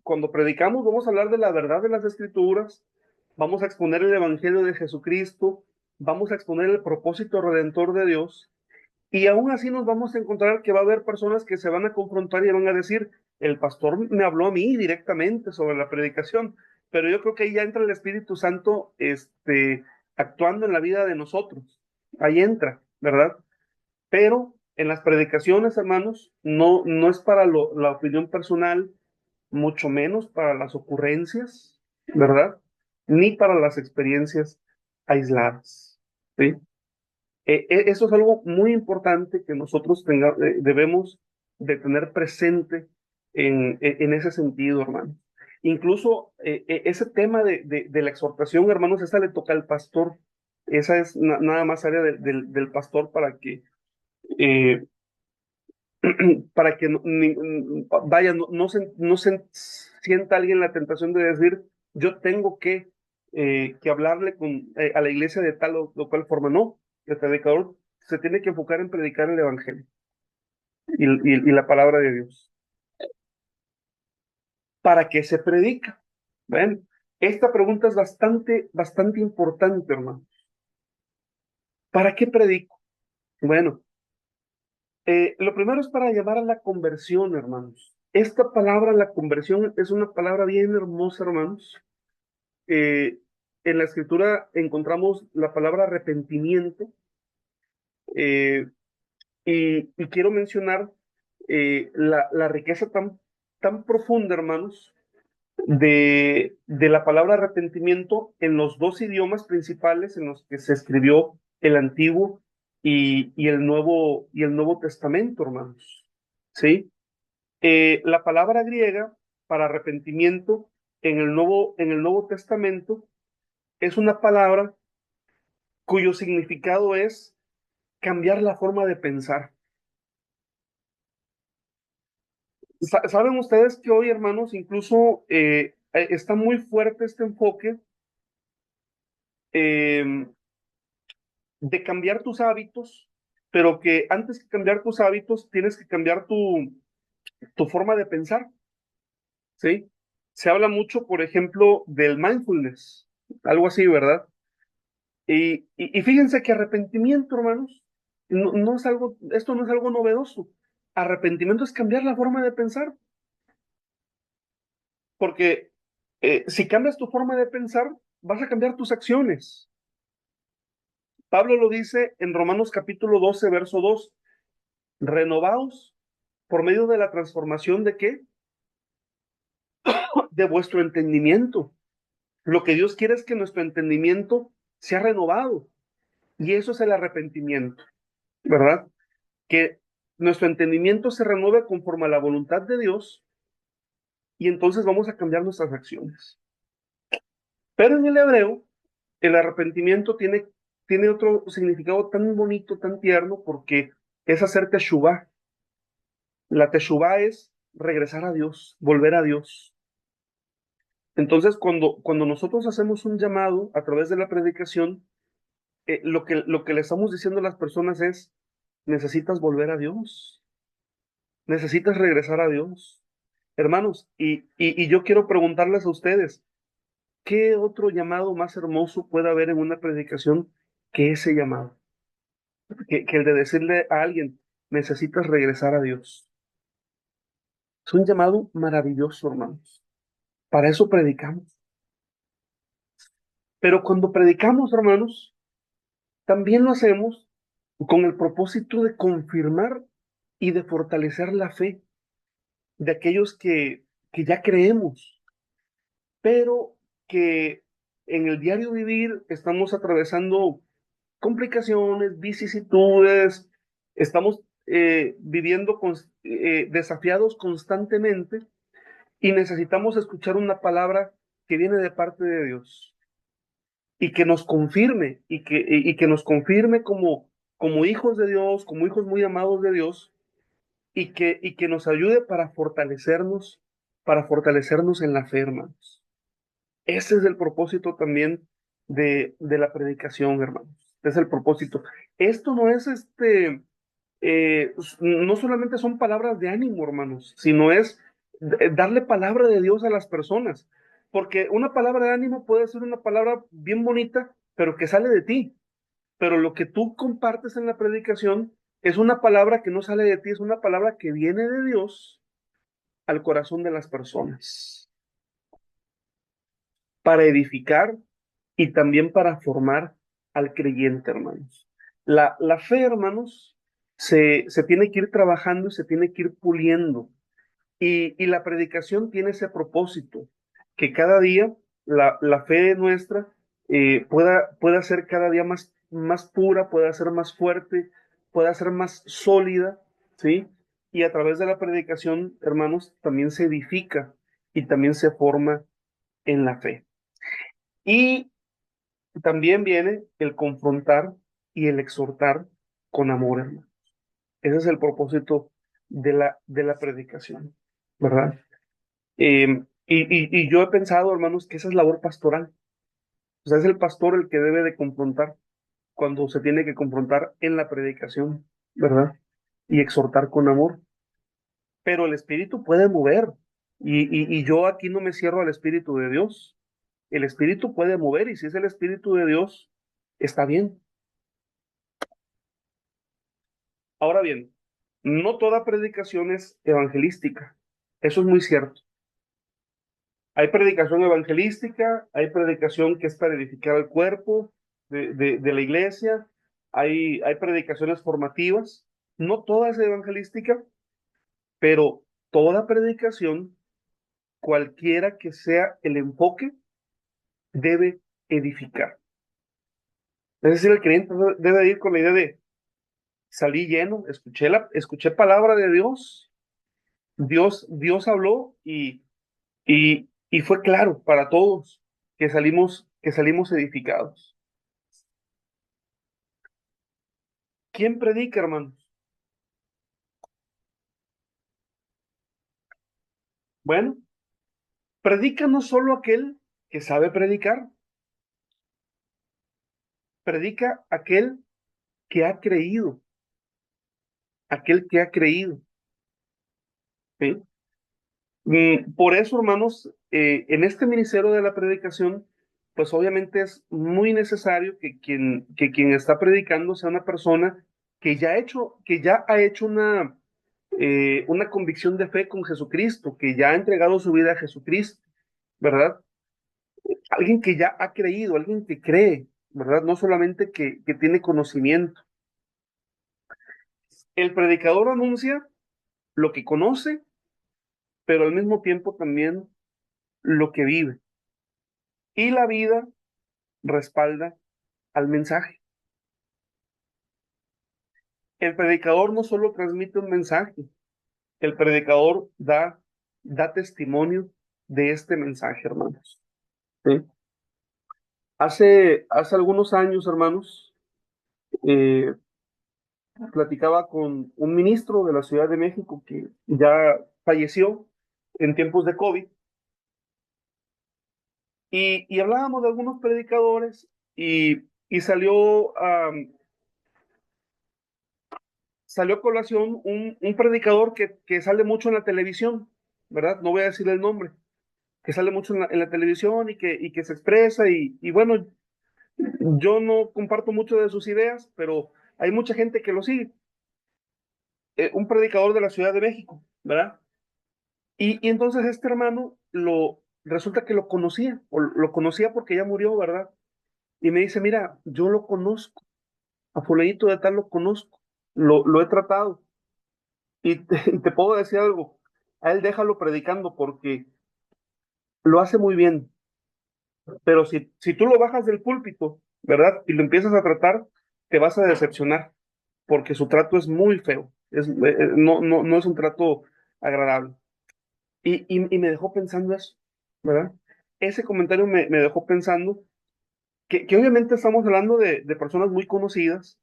Cuando predicamos vamos a hablar de la verdad de las Escrituras, vamos a exponer el Evangelio de Jesucristo, vamos a exponer el propósito redentor de Dios, y aún así nos vamos a encontrar que va a haber personas que se van a confrontar y van a decir, el pastor me habló a mí directamente sobre la predicación, pero yo creo que ahí ya entra el Espíritu Santo actuando en la vida de nosotros. Ahí entra, ¿verdad? Pero en las predicaciones, hermanos, no es para la opinión personal, mucho menos para las ocurrencias, ¿verdad? Ni para las experiencias aisladas, ¿sí? Eso es algo muy importante que nosotros debemos de tener presente en ese sentido, hermano. Incluso ese tema de la exhortación, hermanos, esa le toca al pastor. Esa es nada más área del pastor eh, para que vaya, no se sienta alguien la tentación de decir, yo tengo que hablarle a la iglesia de tal o cual forma. No, el predicador se tiene que enfocar en predicar el evangelio y la palabra de Dios. ¿Para qué se predica? Bueno, esta pregunta es bastante importante, hermano. ¿Para qué predico? Bueno, lo primero es para llevar a la conversión, hermanos. Esta palabra, la conversión, es una palabra bien hermosa, hermanos. Eh, en la escritura encontramos la palabra arrepentimiento, eh, y quiero mencionar la riqueza tan profunda, hermanos, de la palabra arrepentimiento en los dos idiomas principales en los que se escribió el Antiguo y el Nuevo Testamento, hermanos. ¿Sí? La palabra griega para arrepentimiento en el Nuevo Testamento es una palabra cuyo significado es cambiar la forma de pensar. ¿Saben ustedes que hoy, hermanos, incluso está muy fuerte este enfoque eh, de cambiar tus hábitos, pero que antes que cambiar tus hábitos tienes que cambiar tu forma de pensar, ¿sí? Se habla mucho, por ejemplo, del mindfulness, algo así, ¿verdad? Y fíjense que arrepentimiento, hermanos, no es algo, esto no es algo novedoso. Arrepentimiento es cambiar la forma de pensar, porque si cambias tu forma de pensar, vas a cambiar tus acciones. Pablo lo dice en Romanos capítulo 12, verso 2, renovaos por medio de la transformación de qué? De vuestro entendimiento. Lo que Dios quiere es que nuestro entendimiento sea renovado. Y eso es el arrepentimiento, ¿verdad? Que nuestro entendimiento se renueve conforme a la voluntad de Dios y entonces vamos a cambiar nuestras acciones. Pero en el hebreo, el arrepentimiento tiene otro significado tan bonito, tan tierno, porque es hacer teshuvá. La teshuvá es regresar a Dios, volver a Dios. Entonces, cuando nosotros hacemos un llamado a través de la predicación, lo que le estamos diciendo a las personas es, necesitas volver a Dios, necesitas regresar a Dios. Hermanos, y yo quiero preguntarles a ustedes, ¿qué otro llamado más hermoso puede haber en una predicación que ese llamado? Que el de decirle a alguien, necesitas regresar a Dios. Es un llamado maravilloso, hermanos. Para eso predicamos. Pero cuando predicamos, hermanos, también lo hacemos con el propósito de confirmar y de fortalecer la fe de aquellos que ya creemos, pero que en el diario vivir estamos atravesando complicaciones, vicisitudes, estamos viviendo desafiados constantemente y necesitamos escuchar una palabra que viene de parte de Dios y que nos confirme y que nos confirme como hijos de Dios, como hijos muy amados de Dios y que nos ayude para fortalecernos en la fe, hermanos. Ese es el propósito también de la predicación, hermanos. Ese es el propósito. Esto no es no solamente son palabras de ánimo, hermanos, sino es darle palabra de Dios a las personas. Porque una palabra de ánimo puede ser una palabra bien bonita, pero que sale de ti. Pero lo que tú compartes en la predicación es una palabra que no sale de ti, es una palabra que viene de Dios al corazón de las personas, para edificar y también para formar al creyente, hermanos. La fe, hermanos, se tiene que ir trabajando y se tiene que ir puliendo. Y la predicación tiene ese propósito, que cada día la fe nuestra pueda ser cada día más pura, pueda ser más fuerte, pueda ser más sólida, ¿sí? Y a través de la predicación, hermanos, también se edifica y también se forma en la fe. Y también viene el confrontar y el exhortar con amor, hermano. Ese es el propósito de la predicación, ¿verdad? Y yo he pensado, hermanos, que esa es labor pastoral. O sea, es el pastor el que debe de confrontar cuando se tiene que confrontar en la predicación, ¿verdad? Y exhortar con amor. Pero el Espíritu puede mover. Y yo aquí no me cierro al Espíritu de Dios. El Espíritu puede mover y si es el Espíritu de Dios, está bien. Ahora bien, no toda predicación es evangelística. Eso es muy cierto. Hay predicación evangelística, hay predicación que es para edificar el cuerpo de la iglesia, hay predicaciones formativas. No toda es evangelística, pero toda predicación, cualquiera que sea el enfoque, debe edificar. Es decir, el creyente debe ir con la idea de salí lleno, escuché palabra de Dios, Dios habló y fue claro para todos que salimos edificados. ¿Quién predica, hermanos? Bueno, predica no solo aquel que sabe predicar, predica que ha creído, aquel que ha creído. ¿Sí? Por eso, hermanos, en este ministerio de la predicación, pues obviamente es muy necesario que quien está predicando sea una persona que ya ha hecho una convicción de fe con Jesucristo, que ya ha entregado su vida a Jesucristo, ¿verdad? Alguien que ya ha creído, alguien que cree, ¿verdad? No solamente que tiene conocimiento. El predicador anuncia lo que conoce, pero al mismo tiempo también lo que vive. Y la vida respalda al mensaje. El predicador no solo transmite un mensaje, el predicador da testimonio de este mensaje, hermanos. ¿Sí? Hace algunos años, hermanos, eh, platicaba con un ministro de la Ciudad de México que ya falleció en tiempos de COVID y hablábamos de algunos predicadores y salió a colación un predicador que sale mucho en la televisión, ¿verdad? No voy a decir el nombre, que sale mucho en la televisión y que se expresa y bueno, yo no comparto mucho de sus ideas, pero hay mucha gente que lo sigue. Un predicador de la Ciudad de México, ¿verdad? Y entonces este hermano resulta que lo conocía, o lo conocía porque ya murió, ¿verdad? Y me dice, mira, yo lo conozco, a fulanito de tal lo conozco, lo he tratado. Y te puedo decir algo, a él déjalo predicando porque lo hace muy bien, pero si tú lo bajas del púlpito, ¿verdad? Y lo empiezas a tratar, te vas a decepcionar, porque su trato es muy feo, no es un trato agradable. Y me dejó pensando eso, ¿verdad? Ese comentario me dejó pensando que obviamente estamos hablando de personas muy conocidas,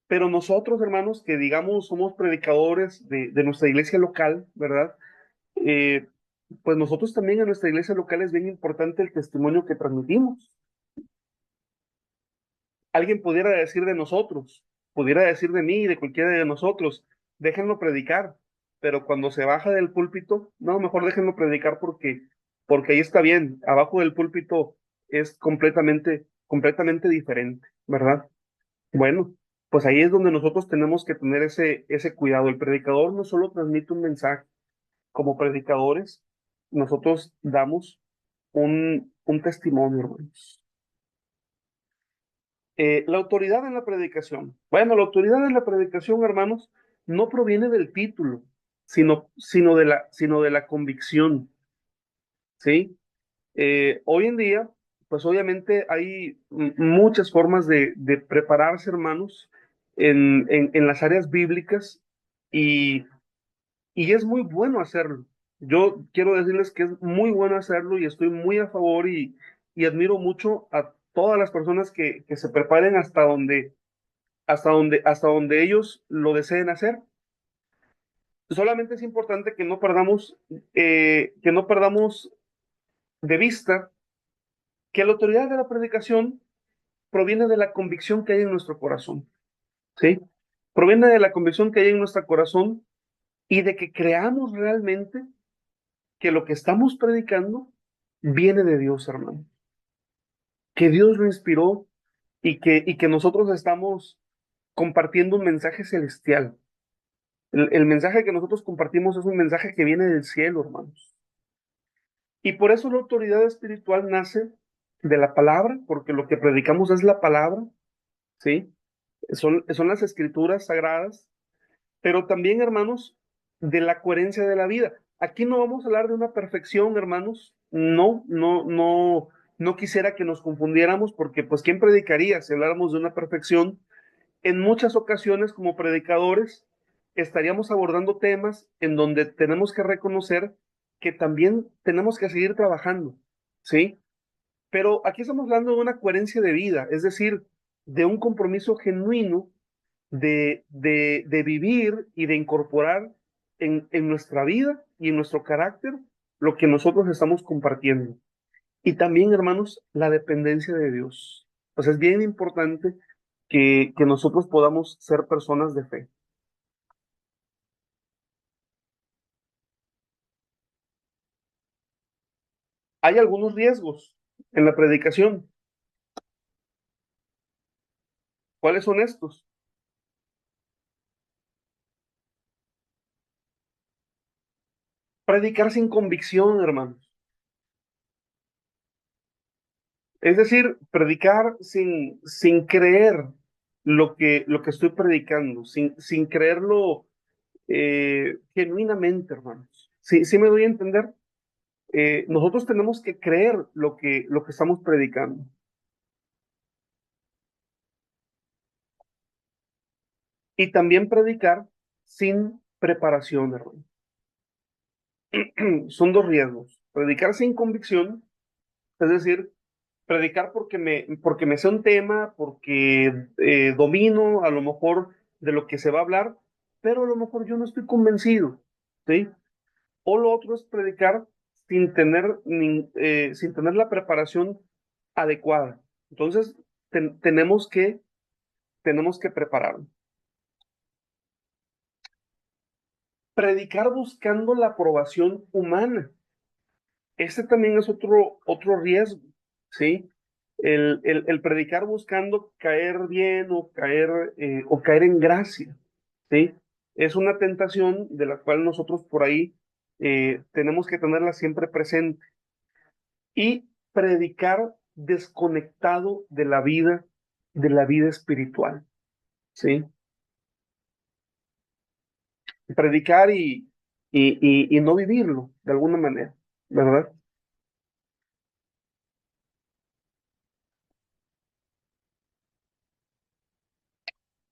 pero nosotros, hermanos, que digamos somos predicadores de nuestra iglesia local, ¿verdad? Eh, pues nosotros también en nuestra iglesia local es bien importante el testimonio que transmitimos. Alguien pudiera decir de nosotros, pudiera decir de mí, de cualquiera de nosotros, déjenlo predicar, pero cuando se baja del púlpito, no, mejor déjenlo predicar porque ahí está bien, abajo del púlpito es completamente diferente, ¿verdad? Bueno, pues ahí es donde nosotros tenemos que tener ese cuidado. El predicador no solo transmite un mensaje, como predicadores, nosotros damos un testimonio, hermanos. La autoridad en la predicación. Bueno, la autoridad en la predicación, hermanos, no proviene del título, sino de la convicción, ¿sí? Hoy en día, pues obviamente hay muchas formas de prepararse, hermanos, en las áreas bíblicas y, y es muy bueno hacerlo. Yo quiero decirles que es muy bueno hacerlo y estoy muy a favor y admiro mucho a todas las personas que se preparen hasta donde ellos lo deseen hacer. Solamente es importante que no perdamos de vista que la autoridad de la predicación proviene de la convicción que hay en nuestro corazón, ¿sí? Proviene de la convicción que hay en nuestro corazón y de que creamos realmente que lo que estamos predicando viene de Dios, hermano. Que Dios lo inspiró y que nosotros estamos compartiendo un mensaje celestial. El mensaje que nosotros compartimos es un mensaje que viene del cielo, hermanos. Y por eso la autoridad espiritual nace de la palabra, porque lo que predicamos es la palabra, ¿sí? Son las escrituras sagradas, pero también, hermanos, de la coherencia de la vida. Aquí no vamos a hablar de una perfección, hermanos. No, no, no, no quisiera que nos confundiéramos, porque pues ¿quién predicaría si habláramos de una perfección? En muchas ocasiones como predicadores estaríamos abordando temas en donde tenemos que reconocer que también tenemos que seguir trabajando, ¿sí? Pero aquí estamos hablando de una coherencia de vida, es decir, de un compromiso genuino de vivir y de incorporar en nuestra vida y en nuestro carácter lo que nosotros estamos compartiendo. Y también, hermanos, la dependencia de Dios. Pues es bien importante que nosotros podamos ser personas de fe. Hay algunos riesgos en la predicación. ¿Cuáles son estos? Predicar sin convicción, hermanos. Es decir, predicar sin creer lo que estoy predicando, sin creerlo genuinamente, hermanos. Sí me doy a entender. Nosotros tenemos que creer lo que estamos predicando. Y también predicar sin preparación, hermano. Son dos riesgos. Predicar sin convicción, es decir, predicar porque me sé un tema, porque domino a lo mejor de lo que se va a hablar, pero a lo mejor yo no estoy convencido, ¿sí? O lo otro es predicar sin tener la preparación adecuada. Entonces, tenemos que prepararnos. Predicar buscando la aprobación humana. Este también es otro riesgo, ¿sí? El predicar buscando caer bien o caer en gracia, ¿sí? Es una tentación de la cual nosotros por ahí tenemos que tenerla siempre presente. Y predicar desconectado de la vida espiritual. ¿sí? Predicar y no vivirlo de alguna manera, ¿verdad?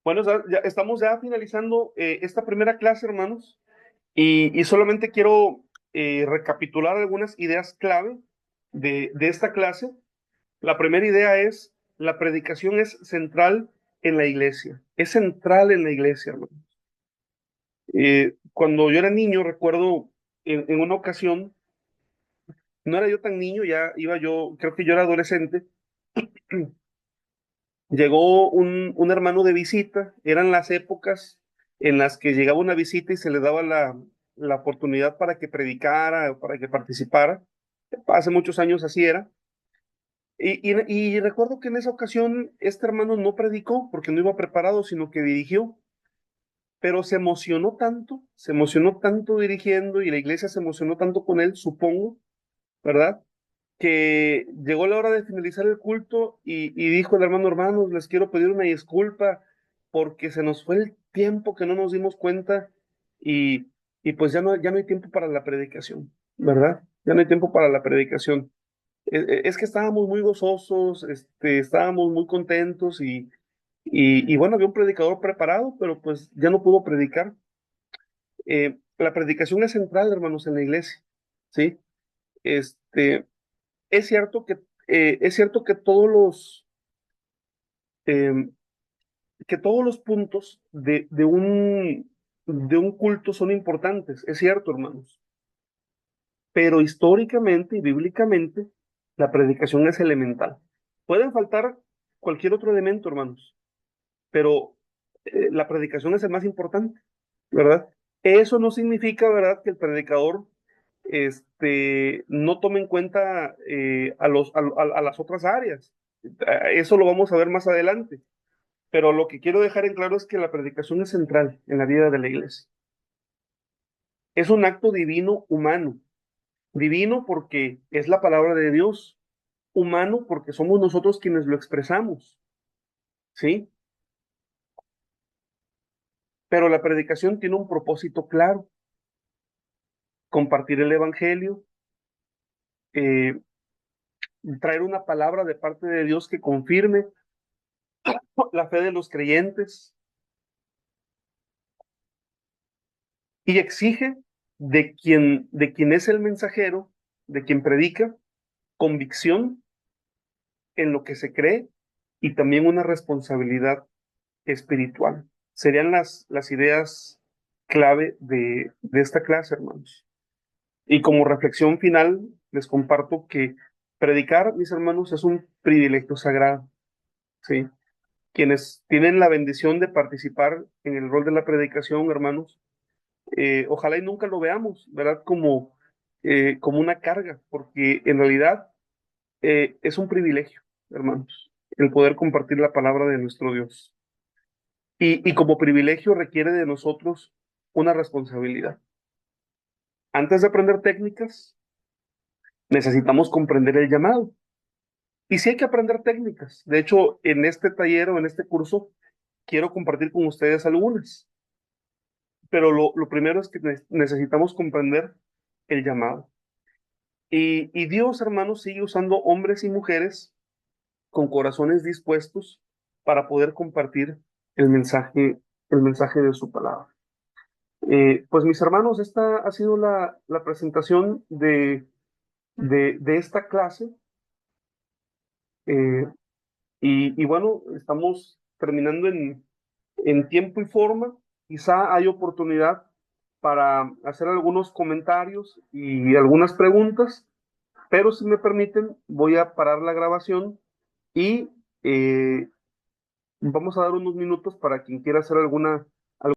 Bueno, ya estamos ya finalizando esta primera clase, hermanos, y solamente quiero recapitular algunas ideas clave de esta clase. La primera idea es, la predicación es central en la iglesia, es central en la iglesia, hermanos. Cuando yo era niño, recuerdo en una ocasión, no era yo tan niño, ya iba yo, creo que yo era adolescente, llegó un hermano de visita, eran las épocas en las que llegaba una visita y se le daba la oportunidad para que predicara o para que participara. Hace muchos años así era. Y recuerdo que en esa ocasión este hermano no predicó porque no iba preparado, sino que dirigió, pero se emocionó tanto dirigiendo y la iglesia se emocionó tanto con él, supongo, ¿verdad? Que llegó la hora de finalizar el culto y dijo el hermano, hermanos, les quiero pedir una disculpa porque se nos fue el tiempo que no nos dimos cuenta y, y pues ya no hay tiempo para la predicación, ¿verdad? Ya no hay tiempo para la predicación. Es que estábamos muy gozosos, estábamos muy contentos y bueno, había un predicador preparado, pero pues ya no pudo predicar. La predicación es central, hermanos, en la iglesia, ¿sí? Este, es cierto eh, que todos los puntos de un culto son importantes, es cierto, hermanos, pero históricamente y bíblicamente la predicación es elemental. Pueden faltar cualquier otro elemento, hermanos, pero la predicación es el más importante, ¿verdad? Eso no significa, ¿verdad?, que el predicador no tome en cuenta a las otras áreas. Eso lo vamos a ver más adelante. Pero lo que quiero dejar en claro es que la predicación es central en la vida de la iglesia. Es un acto divino humano. Divino porque es la palabra de Dios. Humano porque somos nosotros quienes lo expresamos. ¿Sí? Pero la predicación tiene un propósito claro. Compartir el evangelio, eh, traer una palabra de parte de Dios que confirme la fe de los creyentes y exige de quien es el mensajero, de quien predica, convicción en lo que se cree y también una responsabilidad espiritual. Serían las ideas clave de esta clase, hermanos. Y como reflexión final, les comparto que predicar, mis hermanos, es un privilegio sagrado. ¿Sí? Quienes tienen la bendición de participar en el rol de la predicación, hermanos, ojalá y nunca lo veamos, ¿verdad? Como una carga, porque en realidad es un privilegio, hermanos, el poder compartir la palabra de nuestro Dios. Y como privilegio requiere de nosotros una responsabilidad. Antes de aprender técnicas, necesitamos comprender el llamado. Y sí hay que aprender técnicas. De hecho, en este taller o en este curso, quiero compartir con ustedes algunas. Pero lo primero es que necesitamos comprender el llamado. Y Dios, hermanos, sigue usando hombres y mujeres con corazones dispuestos para poder compartir el mensaje de su palabra. Pues mis hermanos, esta ha sido la presentación de esta clase. eh, y bueno, estamos terminando en tiempo y forma. Quizá hay oportunidad para hacer algunos comentarios y algunas preguntas, pero si me permiten, voy a parar la grabación y vamos a dar unos minutos para quien quiera hacer alguna